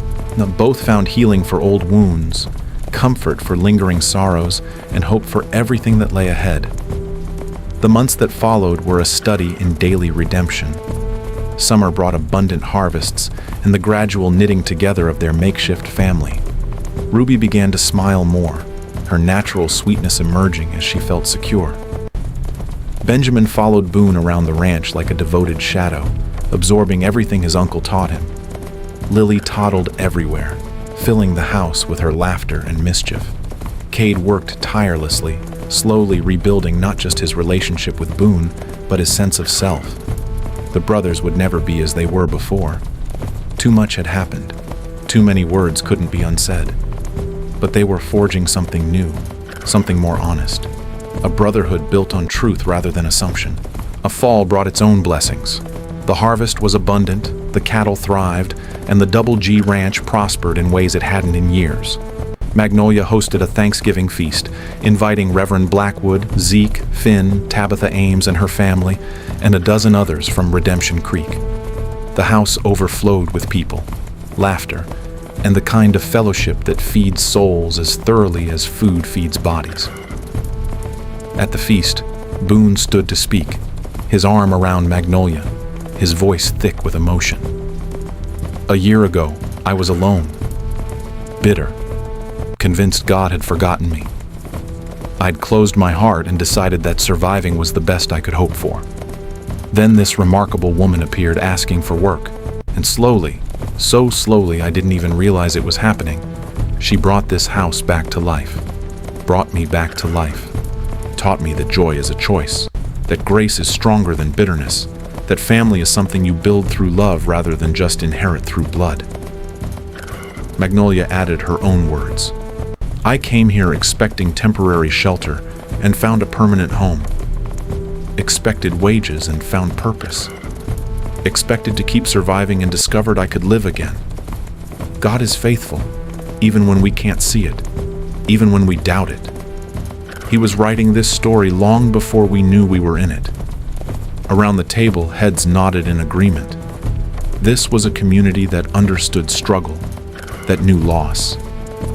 both found healing for old wounds, comfort for lingering sorrows, and hope for everything that lay ahead. The months that followed were a study in daily redemption. Summer brought abundant harvests and the gradual knitting together of their makeshift family. Ruby began to smile more, her natural sweetness emerging as she felt secure. Benjamin followed Boone around the ranch like a devoted shadow, absorbing everything his uncle taught him. Lily toddled everywhere, filling the house with her laughter and mischief. Cade worked tirelessly, slowly rebuilding not just his relationship with Boone, but his sense of self. The brothers would never be as they were before. Too much had happened. Too many words couldn't be unsaid. But they were forging something new, something more honest. A brotherhood built on truth rather than assumption. A fall brought its own blessings. The harvest was abundant, the cattle thrived, and the Double G Ranch prospered in ways it hadn't in years. Magnolia hosted a Thanksgiving feast, inviting Reverend Blackwood, Zeke, Finn, Tabitha Ames and her family, and a dozen others from Redemption Creek. The house overflowed with people, laughter, and the kind of fellowship that feeds souls as thoroughly as food feeds bodies. At the feast, Boone stood to speak, his arm around Magnolia, his voice thick with emotion. "A year ago, I was alone, bitter, convinced God had forgotten me. I'd closed my heart and decided that surviving was the best I could hope for. Then this remarkable woman appeared asking for work, and slowly, so slowly I didn't even realize it was happening, she brought this house back to life, brought me back to life, taught me that joy is a choice, that grace is stronger than bitterness, that family is something you build through love rather than just inherit through blood." Magnolia added her own words. "I came here expecting temporary shelter and found a permanent home. Expected wages and found purpose. Expected to keep surviving and discovered I could live again. God is faithful, even when we can't see it, even when we doubt it. He was writing this story long before we knew we were in it. Around the table, heads nodded in agreement. This was a community that understood struggle, that knew loss,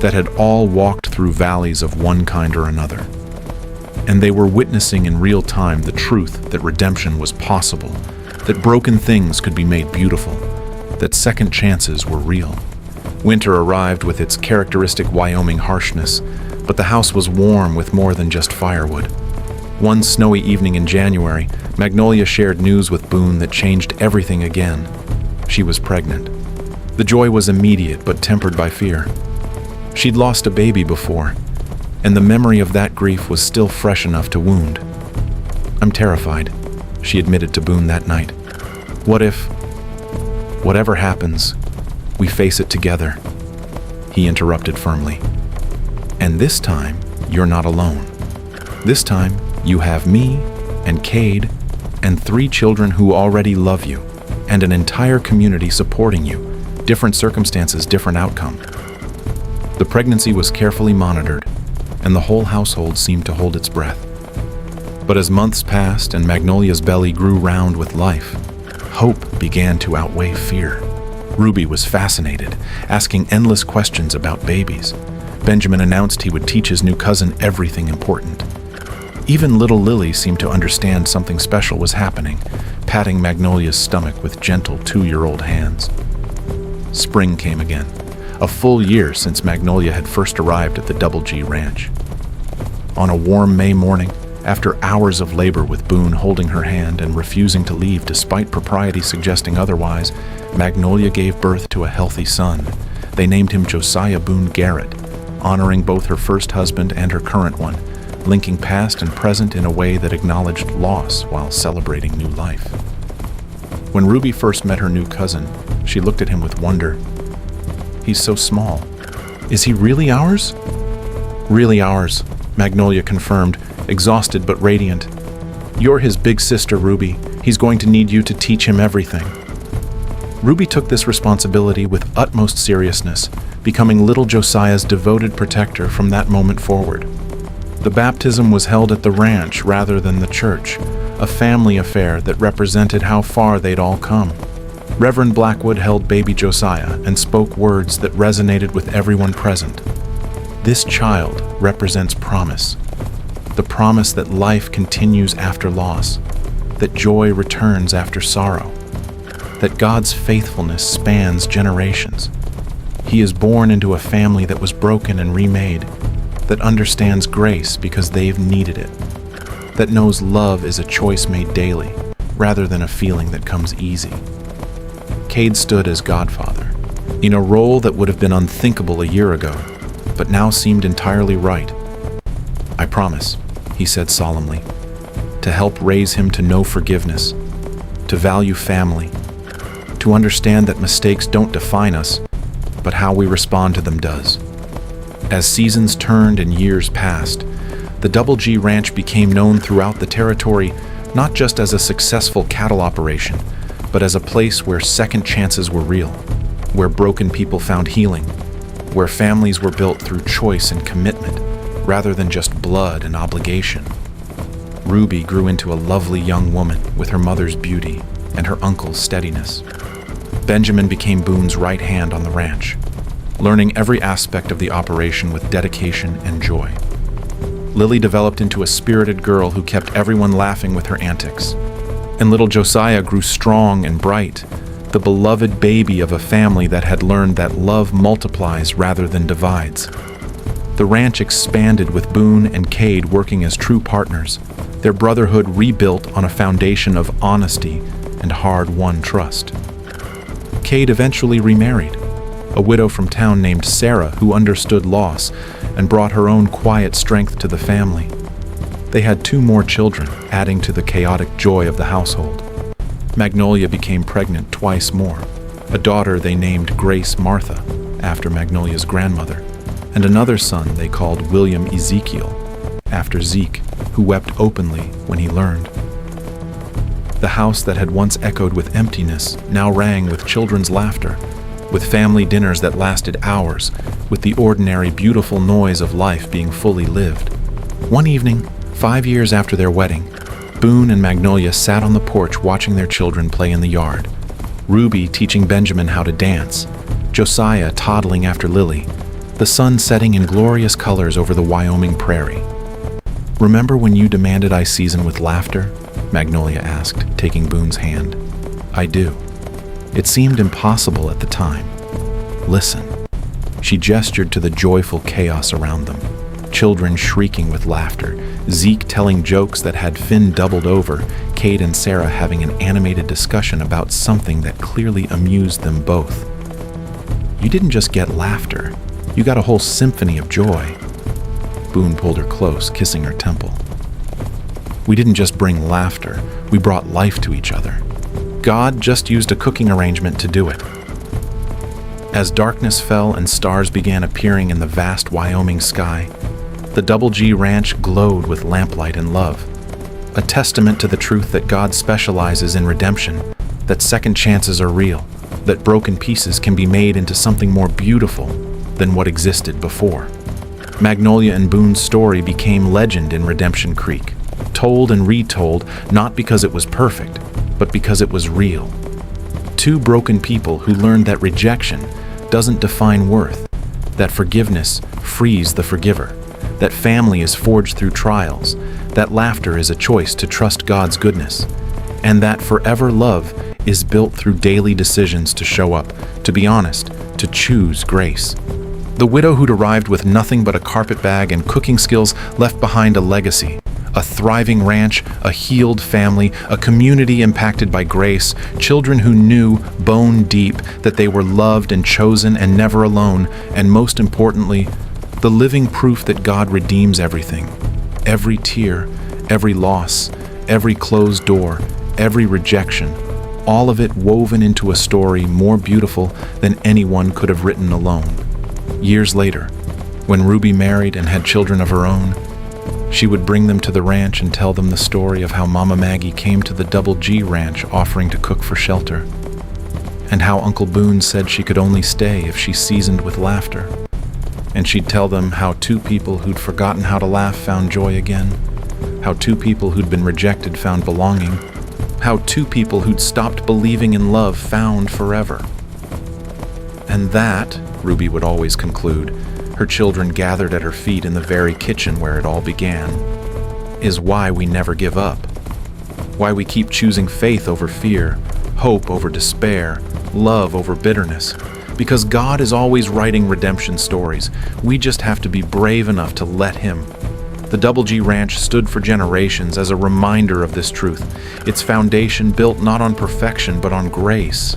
that had all walked through valleys of one kind or another. And they were witnessing in real time the truth that redemption was possible, that broken things could be made beautiful, that second chances were real. Winter arrived with its characteristic Wyoming harshness, but the house was warm with more than just firewood. One snowy evening in January, Magnolia shared news with Boone that changed everything again. She was pregnant. The joy was immediate but tempered by fear. She'd lost a baby before, and the memory of that grief was still fresh enough to wound. "I'm terrified," she admitted to Boone that night. "What if, whatever happens, we face it together?" He interrupted firmly. "And this time, you're not alone. This time, you have me and Cade and 3 children who already love you, and an entire community supporting you. Different circumstances, different outcome." The pregnancy was carefully monitored, and the whole household seemed to hold its breath. But as months passed and Magnolia's belly grew round with life, hope began to outweigh fear. Ruby was fascinated, asking endless questions about babies. Benjamin announced he would teach his new cousin everything important. Even little Lily seemed to understand something special was happening, patting Magnolia's stomach with gentle 2-year-old hands. Spring came again, a full year since Magnolia had first arrived at the Double G Ranch. On a warm May morning, after hours of labor with Boone holding her hand and refusing to leave despite propriety suggesting otherwise, Magnolia gave birth to a healthy son. They named him Josiah Boone Garrett, honoring both her first husband and her current one, linking past and present in a way that acknowledged loss while celebrating new life. When Ruby first met her new cousin, she looked at him with wonder. "He's so small. Is he really ours?" "Really ours," Magnolia confirmed, exhausted but radiant. "You're his big sister, Ruby. He's going to need you to teach him everything." Ruby took this responsibility with utmost seriousness, becoming little Josiah's devoted protector from that moment forward. The baptism was held at the ranch rather than the church, a family affair that represented how far they'd all come. Reverend Blackwood held baby Josiah and spoke words that resonated with everyone present. This child represents promise, the promise that life continues after loss, that joy returns after sorrow, that God's faithfulness spans generations. He is born into a family that was broken and remade, that understands grace because they've needed it, that knows love is a choice made daily rather than a feeling that comes easy. Cade stood as godfather, in a role that would have been unthinkable a year ago, but now seemed entirely right. "I promise," he said solemnly, "to help raise him to know forgiveness, to value family, to understand that mistakes don't define us, but how we respond to them does." As seasons turned and years passed, the Double G Ranch became known throughout the territory not just as a successful cattle operation, but as a place where second chances were real, where broken people found healing, where families were built through choice and commitment rather than just blood and obligation. Ruby grew into a lovely young woman with her mother's beauty and her uncle's steadiness. Benjamin became Boone's right hand on the ranch, learning every aspect of the operation with dedication and joy. Lily developed into a spirited girl who kept everyone laughing with her antics. And little Josiah grew strong and bright, the beloved baby of a family that had learned that love multiplies rather than divides. The ranch expanded with Boone and Cade working as true partners, their brotherhood rebuilt on a foundation of honesty and hard-won trust. Cade eventually remarried, a widow from town named Sarah who understood loss and brought her own quiet strength to the family. They had 2 more children, adding to the chaotic joy of the household. Magnolia became pregnant twice more, a daughter they named Grace Martha, after Magnolia's grandmother, and another son they called William Ezekiel, after Zeke, who wept openly when he learned. The house that had once echoed with emptiness now rang with children's laughter, with family dinners that lasted hours, with the ordinary beautiful noise of life being fully lived. One evening, 5 years after their wedding, Boone and Magnolia sat on the porch watching their children play in the yard. Ruby teaching Benjamin how to dance, Josiah toddling after Lily, the sun setting in glorious colors over the Wyoming prairie. "Remember when you demanded I season with laughter?" Magnolia asked, taking Boone's hand. "I do. It seemed impossible at the time. Listen." She gestured to the joyful chaos around them. Children shrieking with laughter, Zeke telling jokes that had Finn doubled over, Kate and Sarah having an animated discussion about something that clearly amused them both. "You didn't just get laughter, you got a whole symphony of joy." Boone pulled her close, kissing her temple. "We didn't just bring laughter, we brought life to each other. God just used a cooking arrangement to do it." As darkness fell and stars began appearing in the vast Wyoming sky, the Double G Ranch glowed with lamplight and love, a testament to the truth that God specializes in redemption, that second chances are real, that broken pieces can be made into something more beautiful than what existed before. Magnolia and Boone's story became legend in Redemption Creek, told and retold not because it was perfect, but because it was real. Two broken people who learned that rejection doesn't define worth, that forgiveness frees the forgiver, that family is forged through trials, that laughter is a choice to trust God's goodness, and that forever love is built through daily decisions to show up, to be honest, to choose grace. The widow who'd arrived with nothing but a carpetbag and cooking skills left behind a legacy, a thriving ranch, a healed family, a community impacted by grace, children who knew, bone deep, that they were loved and chosen and never alone, and most importantly, the living proof that God redeems everything. Every tear, every loss, every closed door, every rejection, all of it woven into a story more beautiful than anyone could have written alone. Years later, when Ruby married and had children of her own, she would bring them to the ranch and tell them the story of how Mama Maggie came to the Double G Ranch offering to cook for shelter, and how Uncle Boone said she could only stay if she seasoned with laughter. And she'd tell them how two people who'd forgotten how to laugh found joy again, how two people who'd been rejected found belonging, how two people who'd stopped believing in love found forever. And that, Ruby would always conclude, her children gathered at her feet in the very kitchen where it all began, is why we never give up, why we keep choosing faith over fear, hope over despair, love over bitterness. Because God is always writing redemption stories. We just have to be brave enough to let Him. The Double G Ranch stood for generations as a reminder of this truth, its foundation built not on perfection but on grace,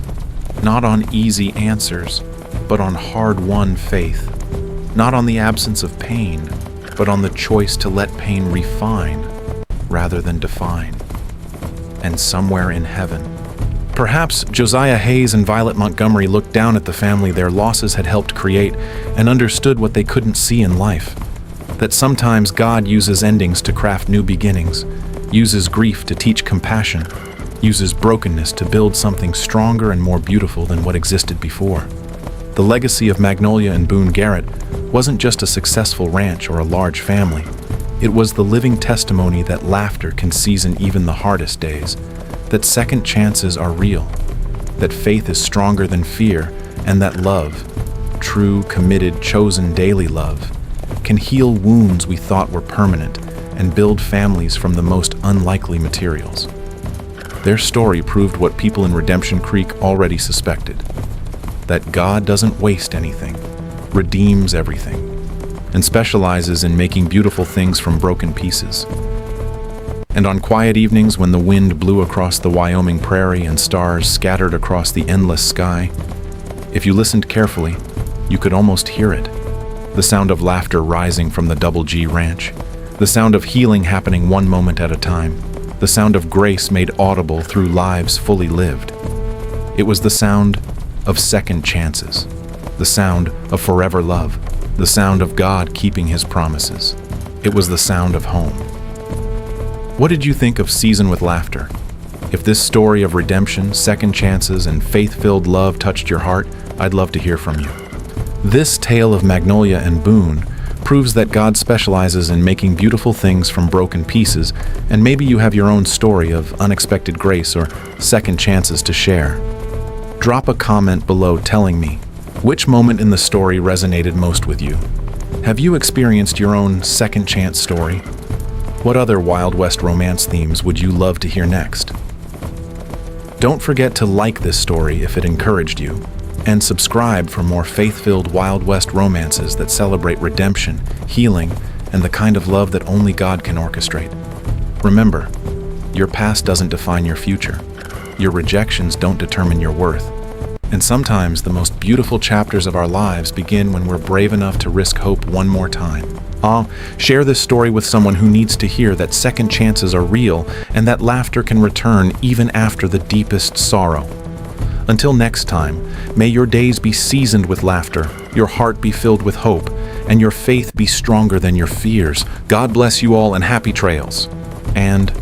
not on easy answers, but on hard-won faith, not on the absence of pain, but on the choice to let pain refine rather than define. And somewhere in heaven, perhaps Josiah Hayes and Violet Montgomery looked down at the family their losses had helped create and understood what they couldn't see in life. That sometimes God uses endings to craft new beginnings, uses grief to teach compassion, uses brokenness to build something stronger and more beautiful than what existed before. The legacy of Magnolia and Boone Garrett wasn't just a successful ranch or a large family. It was the living testimony that laughter can season even the hardest days, that second chances are real, that faith is stronger than fear, and that love, true, committed, chosen daily love, can heal wounds we thought were permanent and build families from the most unlikely materials. Their story proved what people in Redemption Creek already suspected, that God doesn't waste anything, redeems everything, and specializes in making beautiful things from broken pieces. And on quiet evenings when the wind blew across the Wyoming prairie and stars scattered across the endless sky, if you listened carefully, you could almost hear it. The sound of laughter rising from the Double G Ranch, the sound of healing happening one moment at a time, the sound of grace made audible through lives fully lived. It was the sound of second chances, the sound of forever love, the sound of God keeping His promises. It was the sound of home. What did you think of Season with Laughter? If this story of redemption, second chances, and faith-filled love touched your heart, I'd love to hear from you. This tale of Magnolia and Boone proves that God specializes in making beautiful things from broken pieces, and maybe you have your own story of unexpected grace or second chances to share. Drop a comment below telling me which moment in the story resonated most with you. Have you experienced your own second chance story? What other Wild West romance themes would you love to hear next? Don't forget to like this story if it encouraged you, and subscribe for more faith-filled Wild West romances that celebrate redemption, healing, and the kind of love that only God can orchestrate. Remember, your past doesn't define your future. Your rejections don't determine your worth. And sometimes the most beautiful chapters of our lives begin when we're brave enough to risk hope one more time. Share this story with someone who needs to hear that second chances are real and that laughter can return even after the deepest sorrow. Until next time, may your days be seasoned with laughter, your heart be filled with hope, and your faith be stronger than your fears. God bless you all and happy trails. And